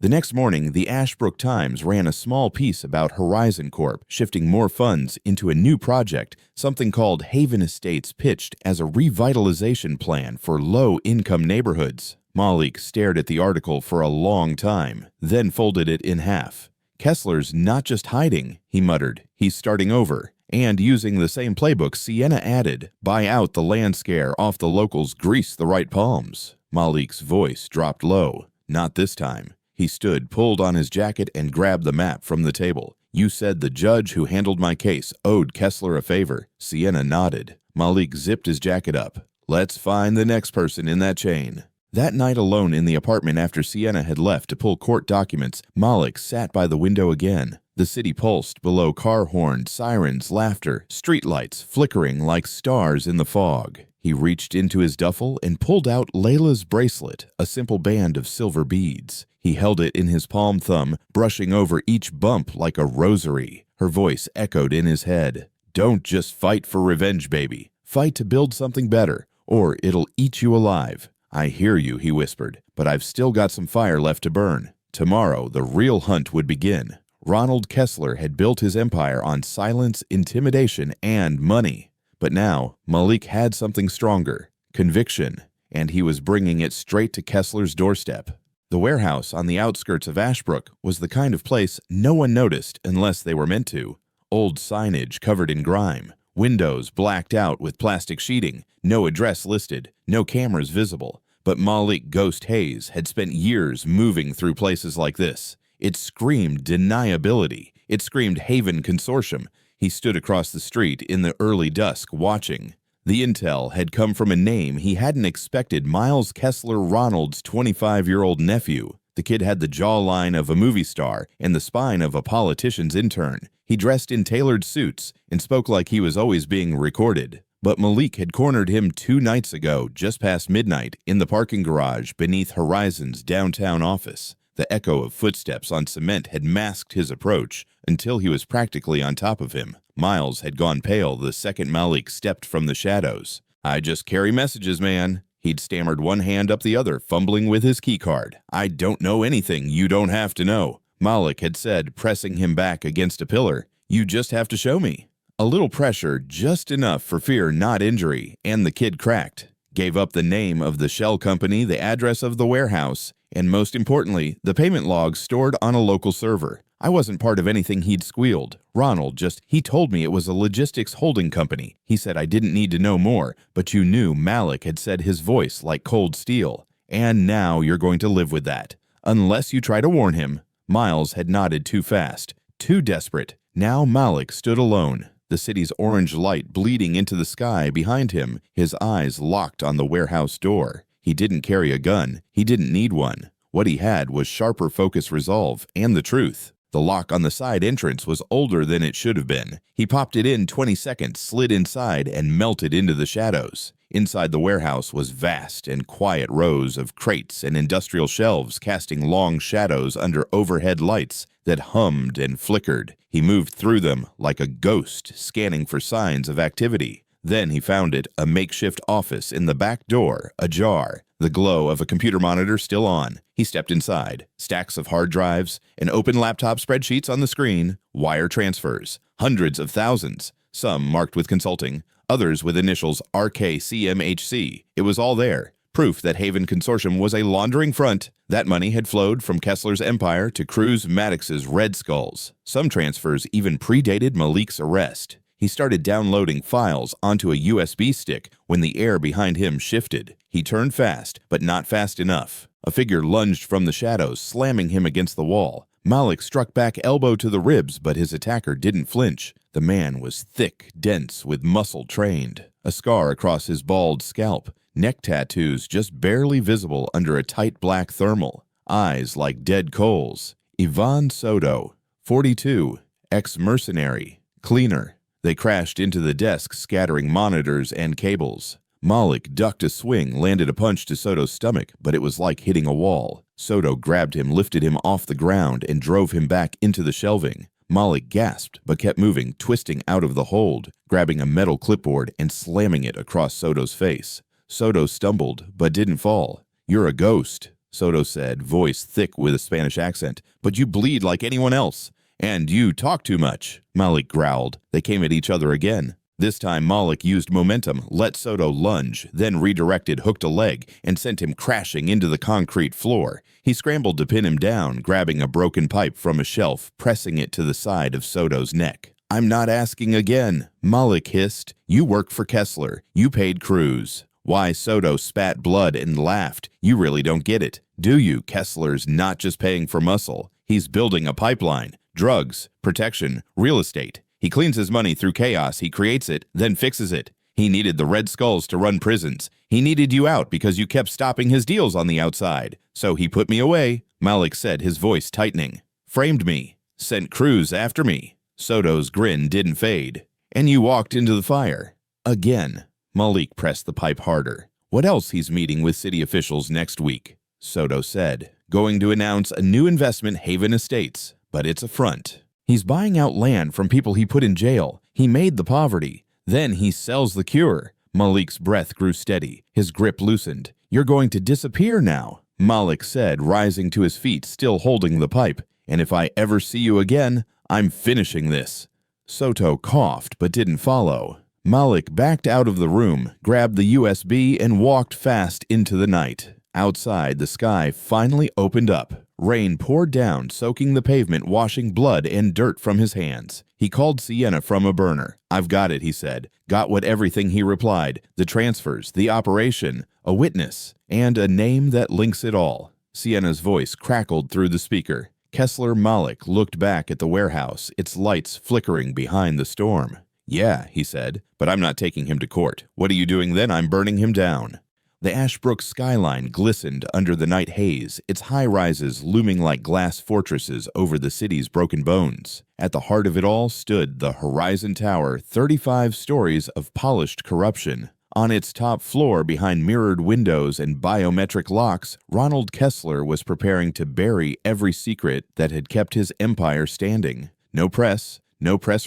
The next morning, the Ashbrook Times ran a small piece about Horizon Corp shifting more funds into a new project, something called Haven Estates, pitched as a revitalization plan for low-income neighborhoods. Malik stared at the article for a long time, then folded it in half. "Kessler's not just hiding," he muttered. "He's starting over." And using the same playbook, Sienna added, "Buy out the land scare off the locals, grease the right palms." Malik's voice dropped low. "Not this time." He stood, pulled on his jacket, and grabbed the map from the table. "You said the judge who handled my case owed Kessler a favor." Sienna nodded. Malik zipped his jacket up. "Let's find the next person in that chain." That night, alone in the apartment after Sienna had left to pull court documents, Malik sat by the window again. The city pulsed below car horns, sirens, laughter, streetlights flickering like stars in the fog. He reached into his duffel and pulled out Layla's bracelet, a simple band of silver beads. He held it in his palm thumb, brushing over each bump like a rosary. Her voice echoed in his head. "Don't just fight for revenge, baby. Fight to build something better, or it'll eat you alive." "I hear you," he whispered, "but I've still got some fire left to burn." Tomorrow, the real hunt would begin. Ronald Kessler had built his empire on silence, intimidation, and money. But now, Malik had something stronger, conviction, and he was bringing it straight to Kessler's doorstep. The warehouse on the outskirts of Ashbrook was the kind of place no one noticed unless they were meant to. Old signage covered in grime, windows blacked out with plastic sheeting, no address listed, no cameras visible. But Malik Ghost Hayes had spent years moving through places like this. It screamed deniability. It screamed Haven Consortium. He stood across the street in the early dusk, watching. The intel had come from a name he hadn't expected: Miles Kessler Ronald's 25-year-old nephew. The kid had the jawline of a movie star and the spine of a politician's intern. He dressed in tailored suits and spoke like he was always being recorded. But Malik had cornered him 2 nights ago, just past midnight, in the parking garage beneath Horizon's downtown office. The echo of footsteps on cement had masked his approach until he was practically on top of him. Miles had gone pale the second Malik stepped from the shadows. "I just carry messages, man." He'd stammered, one hand up the other, fumbling with his keycard. "I don't know anything you don't have to know," Malik had said, pressing him back against a pillar. "You just have to show me." A little pressure, just enough for fear, not injury, and the kid cracked. Gave up the name of the shell company, the address of the warehouse, and most importantly, the payment logs stored on a local server. I wasn't part of anything he'd squealed. Ronald he told me it was a logistics holding company. He said I didn't need to know more, but you knew. Malik had said, his voice like cold steel. "And now you're going to live with that. Unless you try to warn him." Miles had nodded too fast, too desperate. Now Malik stood alone, the city's orange light bleeding into the sky behind him, his eyes locked on the warehouse door. He didn't carry a gun. He didn't need one. What he had was sharper focus, resolve, and the truth. The lock on the side entrance was older than it should have been. He popped it in 20 seconds, slid inside, and melted into the shadows. Inside the warehouse was vast and quiet rows of crates and industrial shelves casting long shadows under overhead lights that hummed and flickered. He moved through them like a ghost, scanning for signs of activity. Then he found it, a makeshift office in the back door, ajar, the glow of a computer monitor still on. He stepped inside. Stacks of hard drives, an open laptop, spreadsheets on the screen, wire transfers, hundreds of thousands, some marked with consulting, others with initials RKCMHC. It was all there. Proof that Haven Consortium was a laundering front. That money had flowed from Kessler's empire to Cruz Maddox's Red Skulls. Some transfers even predated Malik's arrest. He started downloading files onto a USB stick when the air behind him shifted. He turned fast, but not fast enough. A figure lunged from the shadows, slamming him against the wall. Malik struck back elbow to the ribs, but his attacker didn't flinch. The man was thick, dense, with muscle trained. A scar across his bald scalp. Neck tattoos just barely visible under a tight black thermal. Eyes like dead coals. Ivan Soto, 42, ex-mercenary, cleaner. They crashed into the desk, scattering monitors and cables. Malik ducked a swing, landed a punch to Soto's stomach, but it was like hitting a wall. Soto grabbed him, lifted him off the ground, and drove him back into the shelving. Malik gasped, but kept moving, twisting out of the hold, grabbing a metal clipboard and slamming it across Soto's face. Soto stumbled, but didn't fall. "You're a ghost," Soto said, voice thick with a Spanish accent, "but you bleed like anyone else. And you talk too much," Malik growled. They came at each other again. This time Malik used momentum, let Soto lunge, then redirected, hooked a leg, and sent him crashing into the concrete floor. He scrambled to pin him down, grabbing a broken pipe from a shelf, pressing it to the side of Soto's neck. "I'm not asking again," Malik hissed. "You work for Kessler. You paid Cruz." Why, Soto spat blood and laughed. "You really don't get it, do you? Kessler's not just paying for muscle. He's building a pipeline. Drugs, protection, real estate. He cleans his money through chaos. He creates it, then fixes it. He needed the Red Skulls to run prisons. He needed you out because you kept stopping his deals on the outside. So he put me away," Malik said, his voice tightening. "Framed me. Sent Cruz after me." Soto's grin didn't fade. "And you walked into the fire." Again. Malik pressed the pipe harder. "What else? He's meeting with city officials next week," Soto said. "Going to announce a new investment, Haven Estates, but it's a front. He's buying out land from people he put in jail. He made the poverty. Then he sells the cure." Malik's breath grew steady. His grip loosened. "You're going to disappear now," Malik said, rising to his feet, still holding the pipe. "And if I ever see you again, I'm finishing this." Soto coughed but didn't follow. Malik backed out of the room, grabbed the USB, and walked fast into the night. Outside, the sky finally opened up. Rain poured down, soaking the pavement, washing blood and dirt from his hands. He called Sienna from a burner. "I've got it," he said. "Got what everything," he replied. "The transfers, the operation, a witness, and a name that links it all." Sienna's voice crackled through the speaker. Kessler Malik looked back at the warehouse, its lights flickering behind the storm. "Yeah," he said, "but I'm not taking him to court. What are you doing then? I'm burning him down." The Ashbrook skyline glistened under the night haze, its high-rises looming like glass fortresses over the city's broken bones. At the heart of it all stood the Horizon Tower, 35 stories of polished corruption. On its top floor, behind mirrored windows and biometric locks, Ronald Kessler was preparing to bury every secret that had kept his empire standing. No press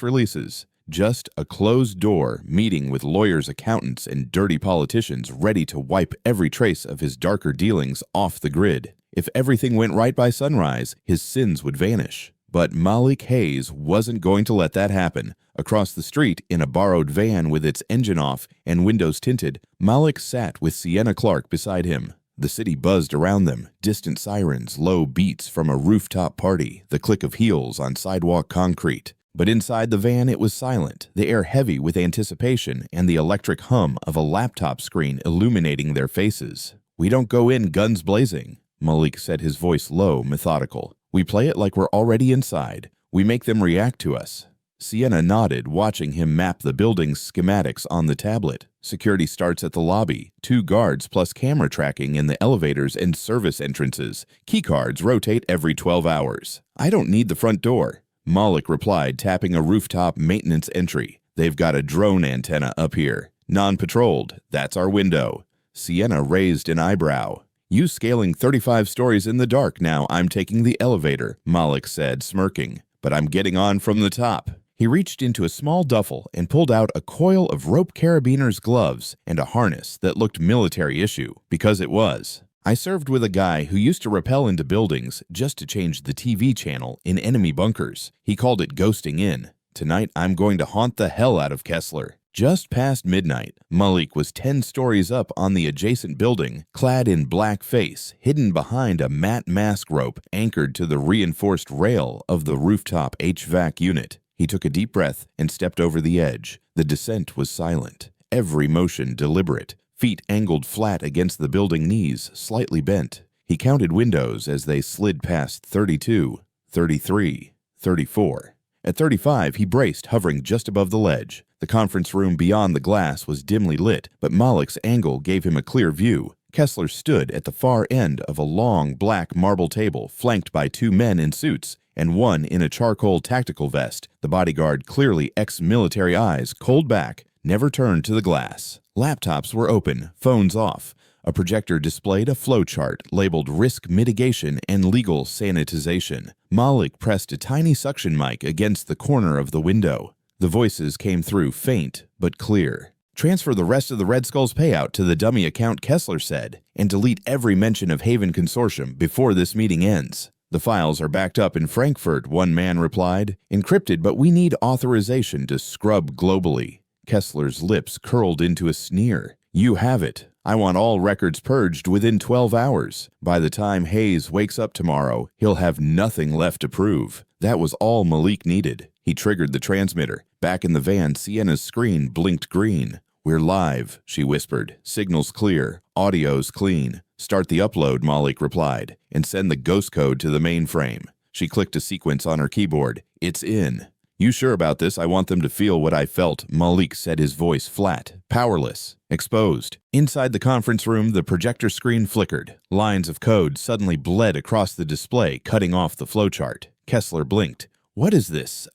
releases. Just a closed door meeting with lawyers, accountants, and dirty politicians ready to wipe every trace of his darker dealings off the grid. If everything went right by sunrise, his sins would vanish. But Malik Hayes wasn't going to let that happen. Across the street, in a borrowed van with its engine off and windows tinted, Malik sat with Sienna Clark beside him. The city buzzed around them, distant sirens, low beats from a rooftop party, the click of heels on sidewalk concrete. But inside the van it was silent, the air heavy with anticipation and the electric hum of a laptop screen illuminating their faces. "We don't go in guns blazing," Malik said, his voice low, methodical. "We play it like we're already inside. We make them react to us." Sienna nodded, watching him map the building's schematics on the tablet. Security starts at the lobby, 2 guards plus camera tracking in the elevators and service entrances. Keycards rotate every 12 hours. "I don't need the front door," Malik replied, tapping a rooftop maintenance entry. "They've got a drone antenna up here. Non-patrolled. That's our window." Sienna raised an eyebrow. "You scaling 35 stories in the dark now. I'm taking the elevator," Malik said, smirking. "But I'm getting on from the top." He reached into a small duffel and pulled out a coil of rope carabiner's gloves and a harness that looked military issue, because it was. "I served with a guy who used to rappel into buildings just to change the TV channel in enemy bunkers. He called it ghosting in. Tonight, I'm going to haunt the hell out of Kessler." Just past midnight, Malik was 10 stories up on the adjacent building, clad in blackface, hidden behind a matte mask rope anchored to the reinforced rail of the rooftop HVAC unit. He took a deep breath and stepped over the edge. The descent was silent, every motion deliberate, feet angled flat against the building, knees slightly bent. He counted windows as they slid past 32, 33, 34. At 35, he braced, hovering just above the ledge. The conference room beyond the glass was dimly lit, but Malik's angle gave him a clear view. Kessler stood at the far end of a long black marble table, flanked by two men in suits and one in a charcoal tactical vest. The bodyguard, clearly ex-military eyes, cold back, never turned to the glass. Laptops were open, phones off. A projector displayed a flowchart labeled Risk Mitigation and Legal Sanitization. Malik pressed a tiny suction mic against the corner of the window. The voices came through faint but clear. "Transfer the rest of the Red Skull's payout to the dummy account," Kessler said, "and delete every mention of Haven Consortium before this meeting ends." "The files are backed up in Frankfurt," one man replied. "Encrypted, but we need authorization to scrub globally." Kessler's lips curled into a sneer. "You have it. I want all records purged within 12 hours. By the time Hayes wakes up tomorrow, he'll have nothing left to prove." That was all Malik needed. He triggered the transmitter. Back in the van, Sienna's screen blinked green. "We're live," she whispered. "Signal's clear. Audio's clean." "Start the upload," Malik replied, "and send the ghost code to the mainframe." She clicked a sequence on her keyboard. "It's in." "You sure about this? I want them to feel what I felt." Malik said, his voice flat, powerless, exposed. Inside the conference room, the projector screen flickered. Lines of code suddenly bled across the display, cutting off the flowchart. Kessler blinked. "What is this?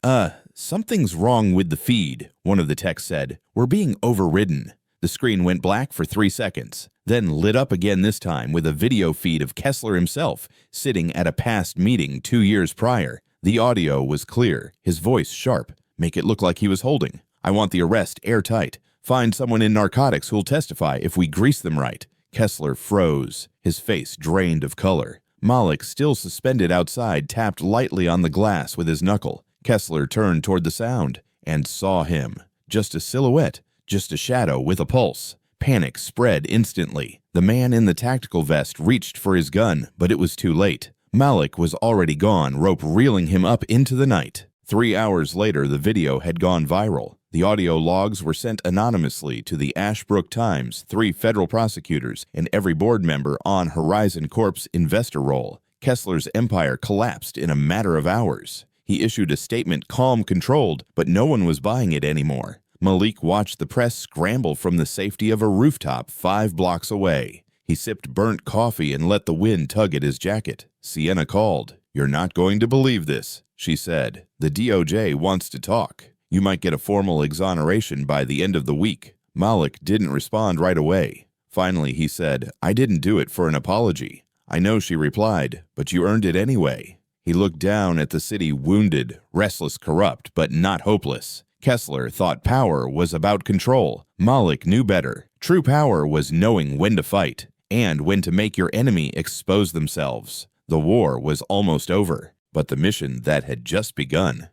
Something's wrong with the feed," one of the techs said. "We're being overridden." The screen went black for 3 seconds, then lit up again, this time with a video feed of Kessler himself, sitting at a past meeting 2 years prior. The audio was clear, his voice sharp. "Make it look like he was holding. I want the arrest airtight. Find someone in narcotics who'll testify if we grease them right." Kessler froze, his face drained of color. Malik, still suspended outside, tapped lightly on the glass with his knuckle. Kessler turned toward the sound and saw him. Just a silhouette, just a shadow with a pulse. Panic spread instantly. The man in the tactical vest reached for his gun, but it was too late. Malik was already gone, rope reeling him up into the night. 3 hours later, the video had gone viral. The audio logs were sent anonymously to the Ashbrook Times, 3 federal prosecutors, and every board member on Horizon Corp's investor roll. Kessler's empire collapsed in a matter of hours. He issued a statement, calm, controlled, but no one was buying it anymore. Malik watched the press scramble from the safety of a rooftop 5 blocks away. He sipped burnt coffee and let the wind tug at his jacket. Sienna called. "You're not going to believe this," she said. "The DOJ wants to talk. You might get a formal exoneration by the end of the week." Malik didn't respond right away. Finally, he said, "I didn't do it for an apology." "I know," she replied, "but you earned it anyway." He looked down at the city, wounded, restless, corrupt, but not hopeless. Kessler thought power was about control. Malik knew better. True power was knowing when to fight and when to make your enemy expose themselves. The war was almost over, but the mission that had just begun.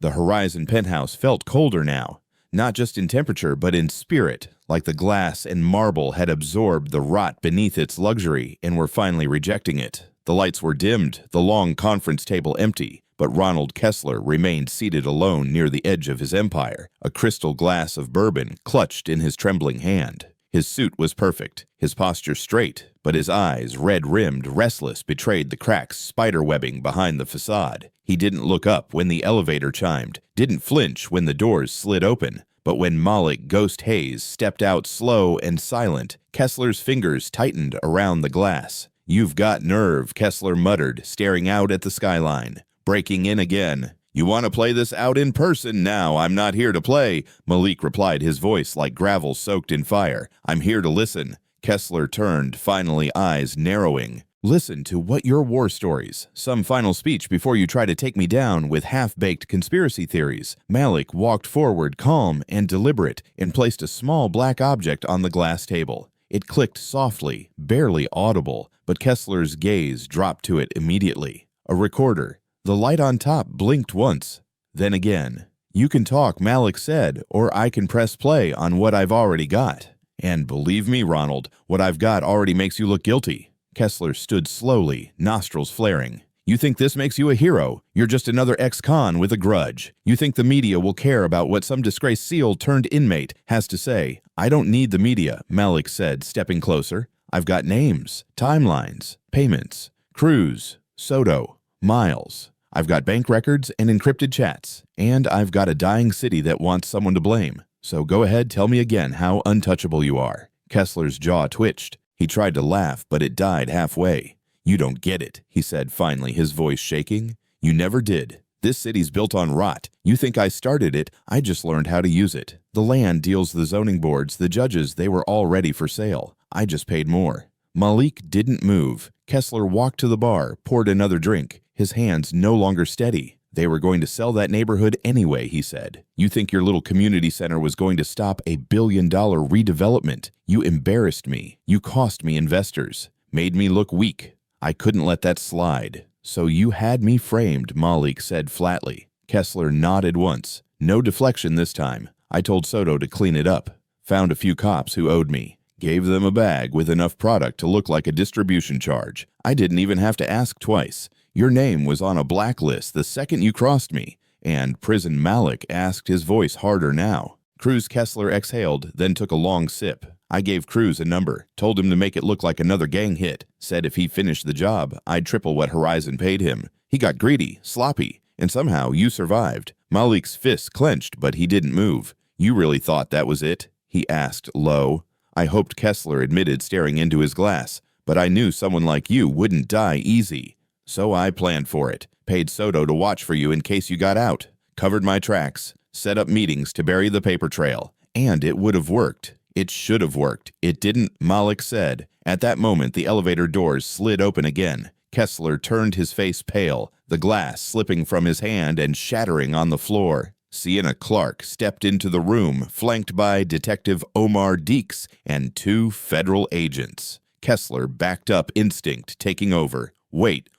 The Horizon penthouse felt colder now, not just in temperature but in spirit, like the glass and marble had absorbed the rot beneath its luxury and were finally rejecting it. The lights were dimmed, the long conference table empty, but Ronald Kessler remained seated alone near the edge of his empire, a crystal glass of bourbon clutched in his trembling hand. His suit was perfect, his posture straight, but his eyes, red-rimmed, restless, betrayed the cracks, spider-webbing behind the facade. He didn't look up when the elevator chimed, didn't flinch when the doors slid open, but when Malik Ghost Hayes stepped out slow and silent, Kessler's fingers tightened around the glass. "You've got nerve," Kessler muttered, staring out at the skyline. Breaking in again. "You want to play this out in person now? I'm not here to play," Malik replied, his voice like gravel soaked in fire. "I'm here to listen." Kessler turned, finally, eyes narrowing. "Listen to what your war stories. Some final speech before you try to take me down with half-baked conspiracy theories." Malik walked forward, calm and deliberate, and placed a small black object on the glass table. It clicked softly, barely audible, but Kessler's gaze dropped to it immediately. A recorder. The light on top blinked once, then again. "You can talk," Malik said, "or I can press play on what I've already got." "And believe me, Ronald, what I've got already makes you look guilty." Kessler stood slowly, nostrils flaring. You think this makes you a hero? You're just another ex-con with a grudge. You think the media will care about what some disgraced SEAL turned inmate has to say. I don't need the media, Malik said, stepping closer. I've got names, timelines, payments, Cruz, Soto, Miles. I've got bank records and encrypted chats. And I've got a dying city that wants someone to blame. So go ahead, tell me again how untouchable you are. Kessler's jaw twitched. He tried to laugh, but it died halfway. You don't get it, he said finally, his voice shaking. You never did. This city's built on rot. You think I started it, I just learned how to use it. The land deals the zoning boards, the judges, they were all ready for sale. I just paid more. Malik didn't move. Kessler walked to the bar, poured another drink, his hands no longer steady. They were going to sell that neighborhood anyway, he said. You think your little community center was going to stop a billion-dollar redevelopment? You embarrassed me. You cost me investors. Made me look weak. I couldn't let that slide. So you had me framed, Malik said flatly. Kessler nodded once. No deflection this time. I told Soto to clean it up. Found a few cops who owed me. Gave them a bag with enough product to look like a distribution charge. I didn't even have to ask twice. Your name was on a blacklist the second you crossed me. And Prison Malik asked, his voice harder now. Cruz Kessler exhaled, then took a long sip. I gave Cruz a number, told him to make it look like another gang hit. Said if he finished the job, I'd triple what Horizon paid him. He got greedy, sloppy, and somehow you survived. Malik's fists clenched, but he didn't move. You really thought that was it? He asked low. I hoped, Kessler admitted, staring into his glass. But I knew someone like you wouldn't die easy. So I planned for it. Paid Soto to watch for you in case you got out. Covered my tracks. Set up meetings to bury the paper trail. And it would have worked. It should have worked. It didn't, Malik said. At that moment, the elevator doors slid open again. Kessler turned, his face pale, the glass slipping from his hand and shattering on the floor. Sienna Clark stepped into the room, flanked by Detective Omar Deeks and 2 federal agents. Kessler backed up, instinct taking over. Wait,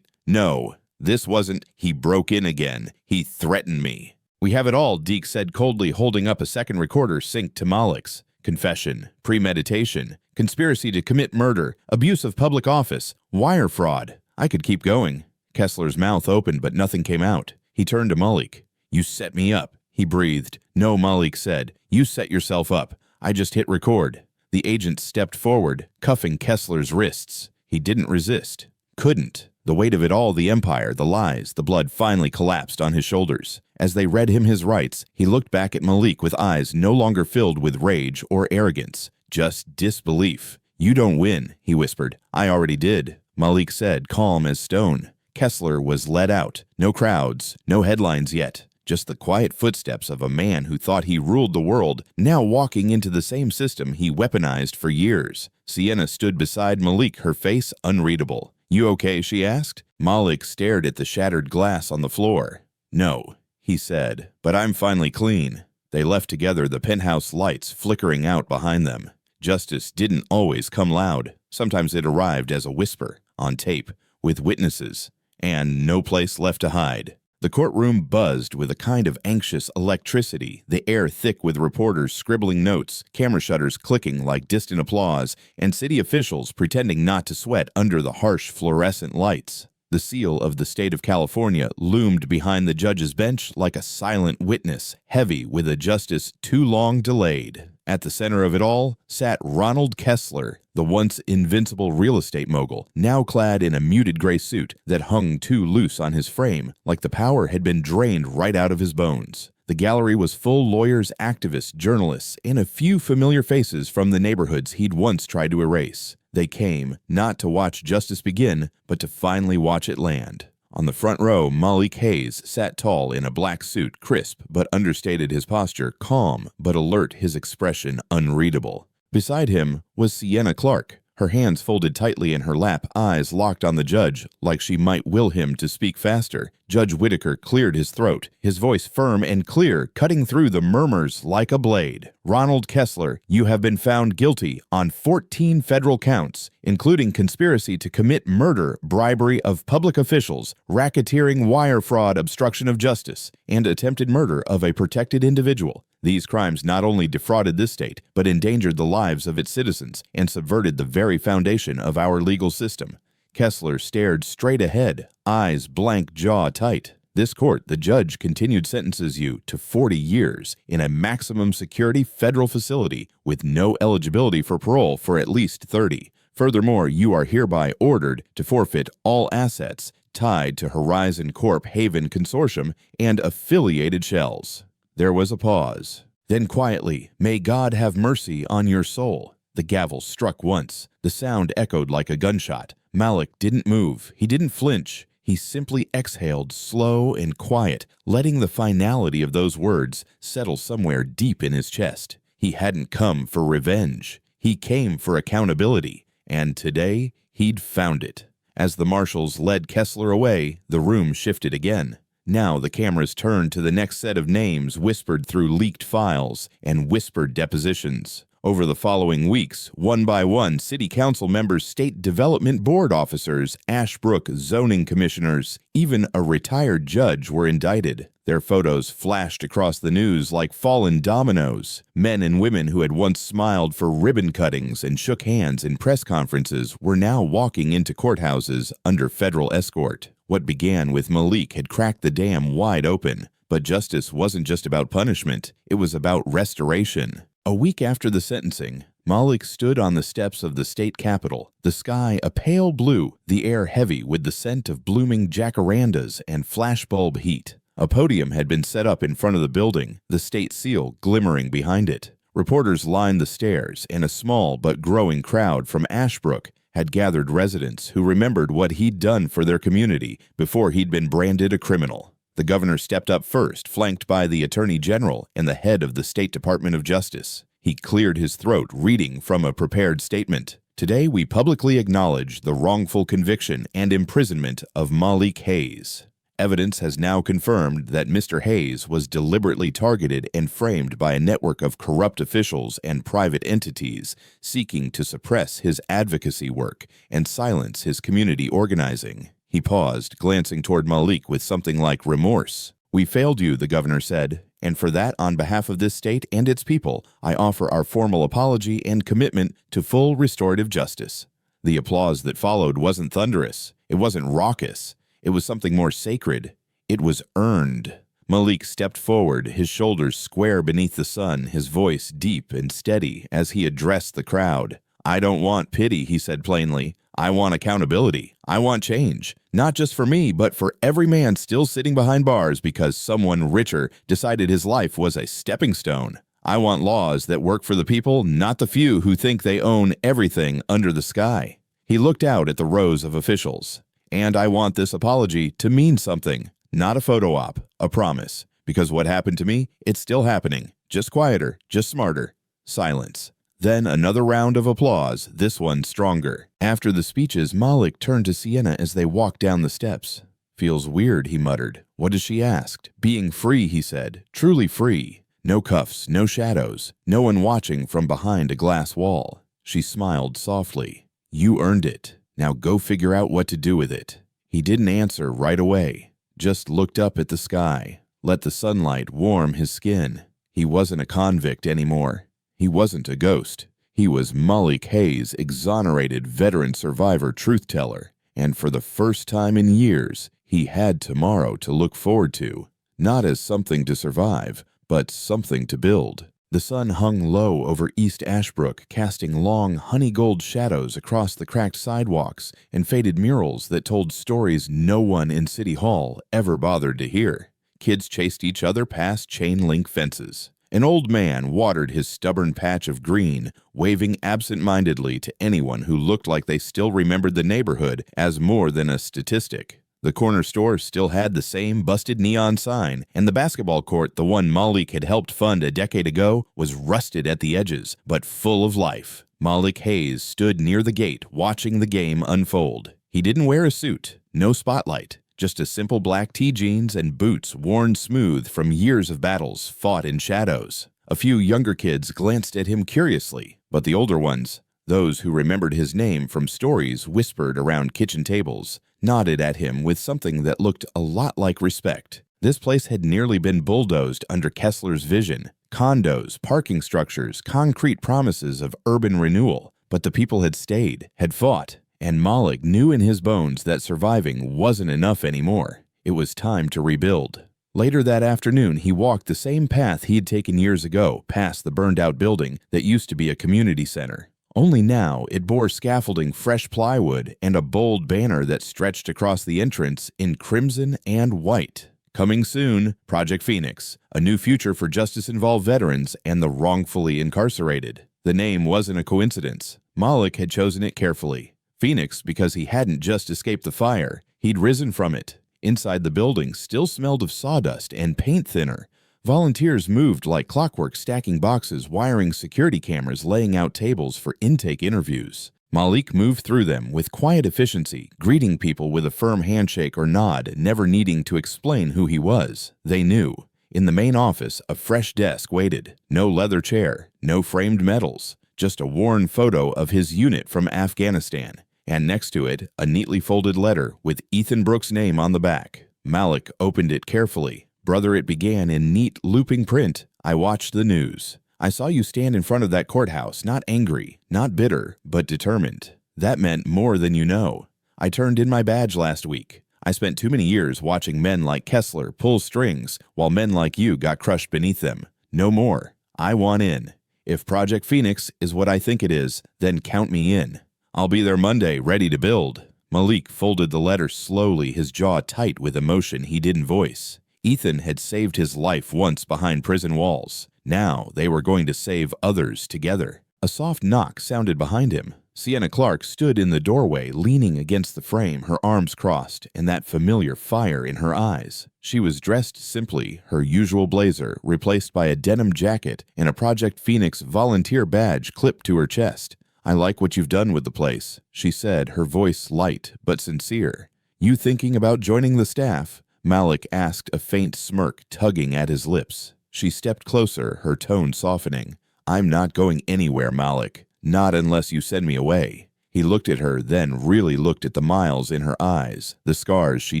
no. This wasn't. He broke in again. He threatened me. We have it all, Deeks said coldly, holding up a second recorder synced to Malik's. Confession, premeditation, conspiracy to commit murder, abuse of public office, wire fraud. I could keep going. Kessler's mouth opened, but nothing came out. He turned to Malik. You set me up, he breathed. No, Malik said. You set yourself up. I just hit record. The agent stepped forward, cuffing Kessler's wrists. He didn't resist. Couldn't. The weight of it all, the empire, the lies, the blood finally collapsed on his shoulders. As they read him his rights, he looked back at Malik with eyes no longer filled with rage or arrogance, just disbelief. You don't win, he whispered. I already did, Malik said, calm as stone. Kessler was let out. No crowds, no headlines yet. Just the quiet footsteps of a man who thought he ruled the world, now walking into the same system he weaponized for years. Sienna stood beside Malik, her face unreadable. You okay, she asked. Malik stared at the shattered glass on the floor. No, he said, but I'm finally clean. They left together, the penthouse lights flickering out behind them. Justice didn't always come loud. Sometimes it arrived as a whisper, on tape, with witnesses, and no place left to hide. The courtroom buzzed with a kind of anxious electricity, the air thick with reporters scribbling notes, camera shutters clicking like distant applause, and city officials pretending not to sweat under the harsh fluorescent lights. The seal of the state of California loomed behind the judge's bench like a silent witness, heavy with a justice too long delayed. At the center of it all sat Ronald Kessler, the once invincible real estate mogul, now clad in a muted gray suit that hung too loose on his frame, like the power had been drained right out of his bones. The gallery was full lawyers, activists, journalists, and a few familiar faces from the neighborhoods he'd once tried to erase. They came, not to watch justice begin, but to finally watch it land. On the front row, Malik Hayes sat tall in a black suit, crisp but understated his posture, calm but alert, his expression unreadable. Beside him was Sienna Clark, her hands folded tightly in her lap, eyes locked on the judge, like she might will him to speak faster. Judge Whitaker cleared his throat, his voice firm and clear, cutting through the murmurs like a blade. Ronald Kessler, you have been found guilty on 14 federal counts, including conspiracy to commit murder, bribery of public officials, racketeering, wire fraud, obstruction of justice, and attempted murder of a protected individual. These crimes not only defrauded this state, but endangered the lives of its citizens and subverted the very foundation of our legal system. Kessler stared straight ahead, eyes blank, jaw tight. This court, the judge continued, sentences you to 40 years in a maximum security federal facility with no eligibility for parole for at least 30. Furthermore, you are hereby ordered to forfeit all assets tied to Horizon Corp Haven Consortium and affiliated shells. There was a pause. Then quietly, "May God have mercy on your soul." The gavel struck once. The sound echoed like a gunshot. Malik didn't move. He didn't flinch. He simply exhaled, slow and quiet, letting the finality of those words settle somewhere deep in his chest. He hadn't come for revenge. He came for accountability. And today, he'd found it. As the marshals led Kessler away, the room shifted again. Now the cameras turned to the next set of names whispered through leaked files and whispered depositions. Over the following weeks, one by one, city council members, state development board officers, Ashbrook zoning commissioners, even a retired judge were indicted. Their photos flashed across the news like fallen dominoes. Men and women who had once smiled for ribbon cuttings and shook hands in press conferences were now walking into courthouses under federal escort. What began with Malik had cracked the dam wide open. But justice wasn't just about punishment. It was about restoration. A week after the sentencing, Malik stood on the steps of the state capitol, the sky a pale blue, the air heavy with the scent of blooming jacarandas and flashbulb heat. A podium had been set up in front of the building, the state seal glimmering behind it. Reporters lined the stairs, and a small but growing crowd from Ashbrook had gathered, residents who remembered what he'd done for their community before he'd been branded a criminal. The governor stepped up first, flanked by the attorney general and the head of the State Department of Justice. He cleared his throat, reading from a prepared statement. "Today we publicly acknowledge the wrongful conviction and imprisonment of Malik Hayes. Evidence has now confirmed that Mr. Hayes was deliberately targeted and framed by a network of corrupt officials and private entities seeking to suppress his advocacy work and silence his community organizing." He paused, glancing toward Malik with something like remorse. "We failed you," the governor said, "and for that, on behalf of this state and its people, I offer our formal apology and commitment to full restorative justice." The applause that followed wasn't thunderous. It wasn't raucous. It was something more sacred. It was earned. Malik stepped forward, his shoulders square beneath the sun, his voice deep and steady as he addressed the crowd. "I don't want pity," he said plainly. "I want accountability. I want change. Not just for me, but for every man still sitting behind bars because someone richer decided his life was a stepping stone. I want laws that work for the people, not the few who think they own everything under the sky." He looked out at the rows of officials. "And I want this apology to mean something. Not a photo op, a promise. Because what happened to me, it's still happening. Just quieter, just smarter." Silence. Then another round of applause, this one stronger. After the speeches, Malik turned to Sienna as they walked down the steps. "Feels weird," he muttered. "What does she ask?" "Being free," he said. "Truly free. No cuffs, no shadows, no one watching from behind a glass wall." She smiled softly. "You earned it. Now go figure out what to do with it." He didn't answer right away, just looked up at the sky, let the sunlight warm his skin. He wasn't a convict anymore. He wasn't a ghost. He was Malik Hayes, exonerated veteran survivor truth-teller. And for the first time in years, he had tomorrow to look forward to. Not as something to survive, but something to build. The sun hung low over East Ashbrook, casting long, honey-gold shadows across the cracked sidewalks and faded murals that told stories no one in City Hall ever bothered to hear. Kids chased each other past chain-link fences. An old man watered his stubborn patch of green, waving absent-mindedly to anyone who looked like they still remembered the neighborhood as more than a statistic. The corner store still had the same busted neon sign, and the basketball court, the one Malik had helped fund a decade ago, was rusted at the edges, but full of life. Malik Hayes stood near the gate, watching the game unfold. He didn't wear a suit, no spotlight. Just a simple black T-jeans and boots worn smooth from years of battles fought in shadows. A few younger kids glanced at him curiously, but the older ones, those who remembered his name from stories whispered around kitchen tables, nodded at him with something that looked a lot like respect. This place had nearly been bulldozed under Kessler's vision. Condos, parking structures, concrete promises of urban renewal. But the people had stayed, had fought, And Malik knew in his bones that surviving wasn't enough anymore. It was time to rebuild. Later that afternoon, he walked the same path he'd taken years ago, past the burned-out building that used to be a community center. Only now it bore scaffolding, fresh plywood, and a bold banner that stretched across the entrance in crimson and white. Coming soon, Project Phoenix, a new future for justice-involved veterans and the wrongfully incarcerated. The name wasn't a coincidence. Malik had chosen it carefully. Phoenix because he hadn't just escaped the fire, he'd risen from it. Inside the building still smelled of sawdust and paint thinner. Volunteers moved like clockwork, stacking boxes, wiring security cameras, laying out tables for intake interviews. Malik moved through them with quiet efficiency, greeting people with a firm handshake or nod, never needing to explain who he was. They knew. In the main office, a fresh desk waited. No leather chair, no framed medals, just a worn photo of his unit from Afghanistan. And next to it, a neatly folded letter with Ethan Brooks' name on the back. Malik opened it carefully. Brother, it began in neat, looping print. I watched the news. I saw you stand in front of that courthouse, not angry, not bitter, but determined. That meant more than you know. I turned in my badge last week. I spent too many years watching men like Kessler pull strings while men like you got crushed beneath them. No more. I want in. If Project Phoenix is what I think it is, then count me in. I'll be there Monday, ready to build. Malik folded the letter slowly, his jaw tight with emotion he didn't voice. Ethan had saved his life once behind prison walls. Now they were going to save others together. A soft knock sounded behind him. Sienna Clark stood in the doorway, leaning against the frame, her arms crossed, and that familiar fire in her eyes. She was dressed simply, her usual blazer replaced by a denim jacket and a Project Phoenix volunteer badge clipped to her chest. I like what you've done with the place, she said, her voice light but sincere. You thinking about joining the staff? Malik asked, a faint smirk tugging at his lips. She stepped closer, her tone softening. I'm not going anywhere, Malik. Not unless you send me away. He looked at her, then really looked at the miles in her eyes, the scars she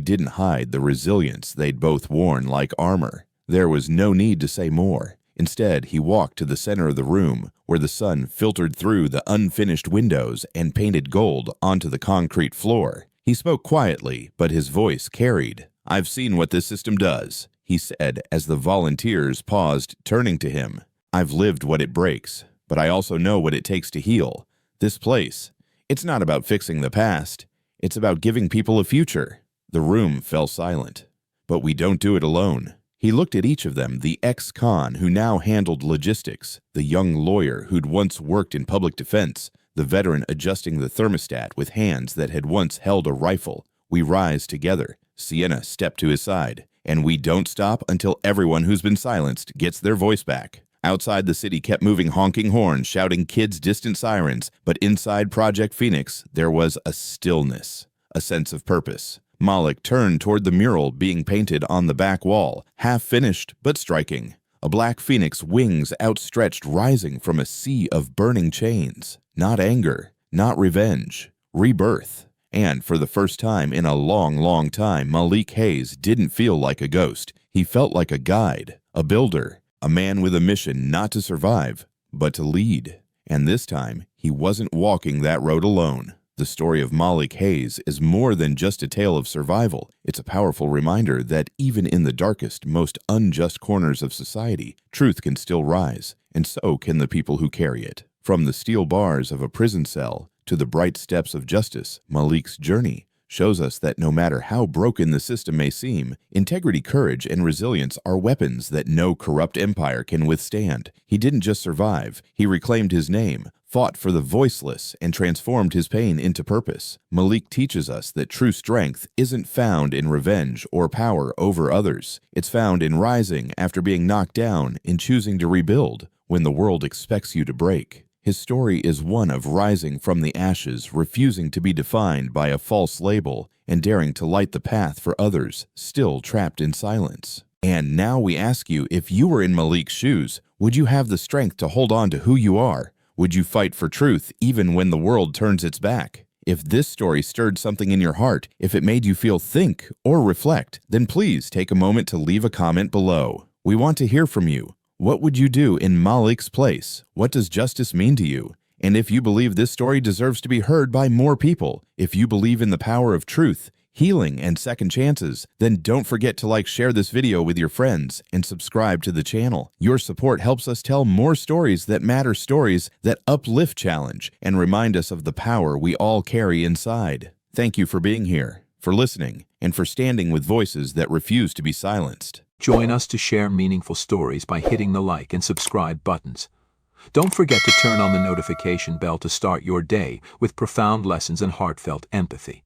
didn't hide, the resilience they'd both worn like armor. There was no need to say more. Instead, he walked to the center of the room, where the sun filtered through the unfinished windows and painted gold onto the concrete floor. He spoke quietly, but his voice carried. I've seen what this system does, he said as the volunteers paused, turning to him. I've lived what it breaks, but I also know what it takes to heal. This place, it's not about fixing the past. It's about giving people a future. The room fell silent. But we don't do it alone. He looked at each of them, the ex-con who now handled logistics, the young lawyer who'd once worked in public defense, the veteran adjusting the thermostat with hands that had once held a rifle. We rise together. Sienna stepped to his side. And we don't stop until everyone who's been silenced gets their voice back. Outside, the city kept moving honking horns, shouting kids' distant sirens, but inside Project Phoenix, there was a stillness, a sense of purpose. Malik turned toward the mural being painted on the back wall, half finished but striking. A black phoenix, wings outstretched, rising from a sea of burning chains. Not anger, not revenge, rebirth. And for the first time in a long, long time, Malik Hayes didn't feel like a ghost. He felt like a guide, a builder, a man with a mission not to survive, but to lead. And this time, he wasn't walking that road alone. The story of Malik Hayes is more than just a tale of survival. It's a powerful reminder that even in the darkest, most unjust corners of society, truth can still rise, and so can the people who carry it. From the steel bars of a prison cell to the bright steps of justice, Malik's journey shows us that no matter how broken the system may seem, integrity, courage, and resilience are weapons that no corrupt empire can withstand. He didn't just survive, he reclaimed his name, fought for the voiceless, and transformed his pain into purpose. Malik teaches us that true strength isn't found in revenge or power over others. It's found in rising after being knocked down, in choosing to rebuild when the world expects you to break. His story is one of rising from the ashes, refusing to be defined by a false label, and daring to light the path for others still trapped in silence. And now we ask you, if you were in Malik's shoes, would you have the strength to hold on to who you are? Would you fight for truth even when the world turns its back? If this story stirred something in your heart, if it made you feel think or reflect, then please take a moment to leave a comment below. We want to hear from you. What would you do in Malik's place? What does justice mean to you? And if you believe this story deserves to be heard by more people, if you believe in the power of truth, healing, and second chances, then don't forget to share this video with your friends and subscribe to the channel. Your support helps us tell more stories that matter, stories that uplift, challenge, and remind us of the power we all carry inside. Thank you for being here, for listening, and for standing with voices that refuse to be silenced. Join us to share meaningful stories by hitting the like and subscribe buttons. Don't forget to turn on the notification bell to start your day with profound lessons and heartfelt empathy.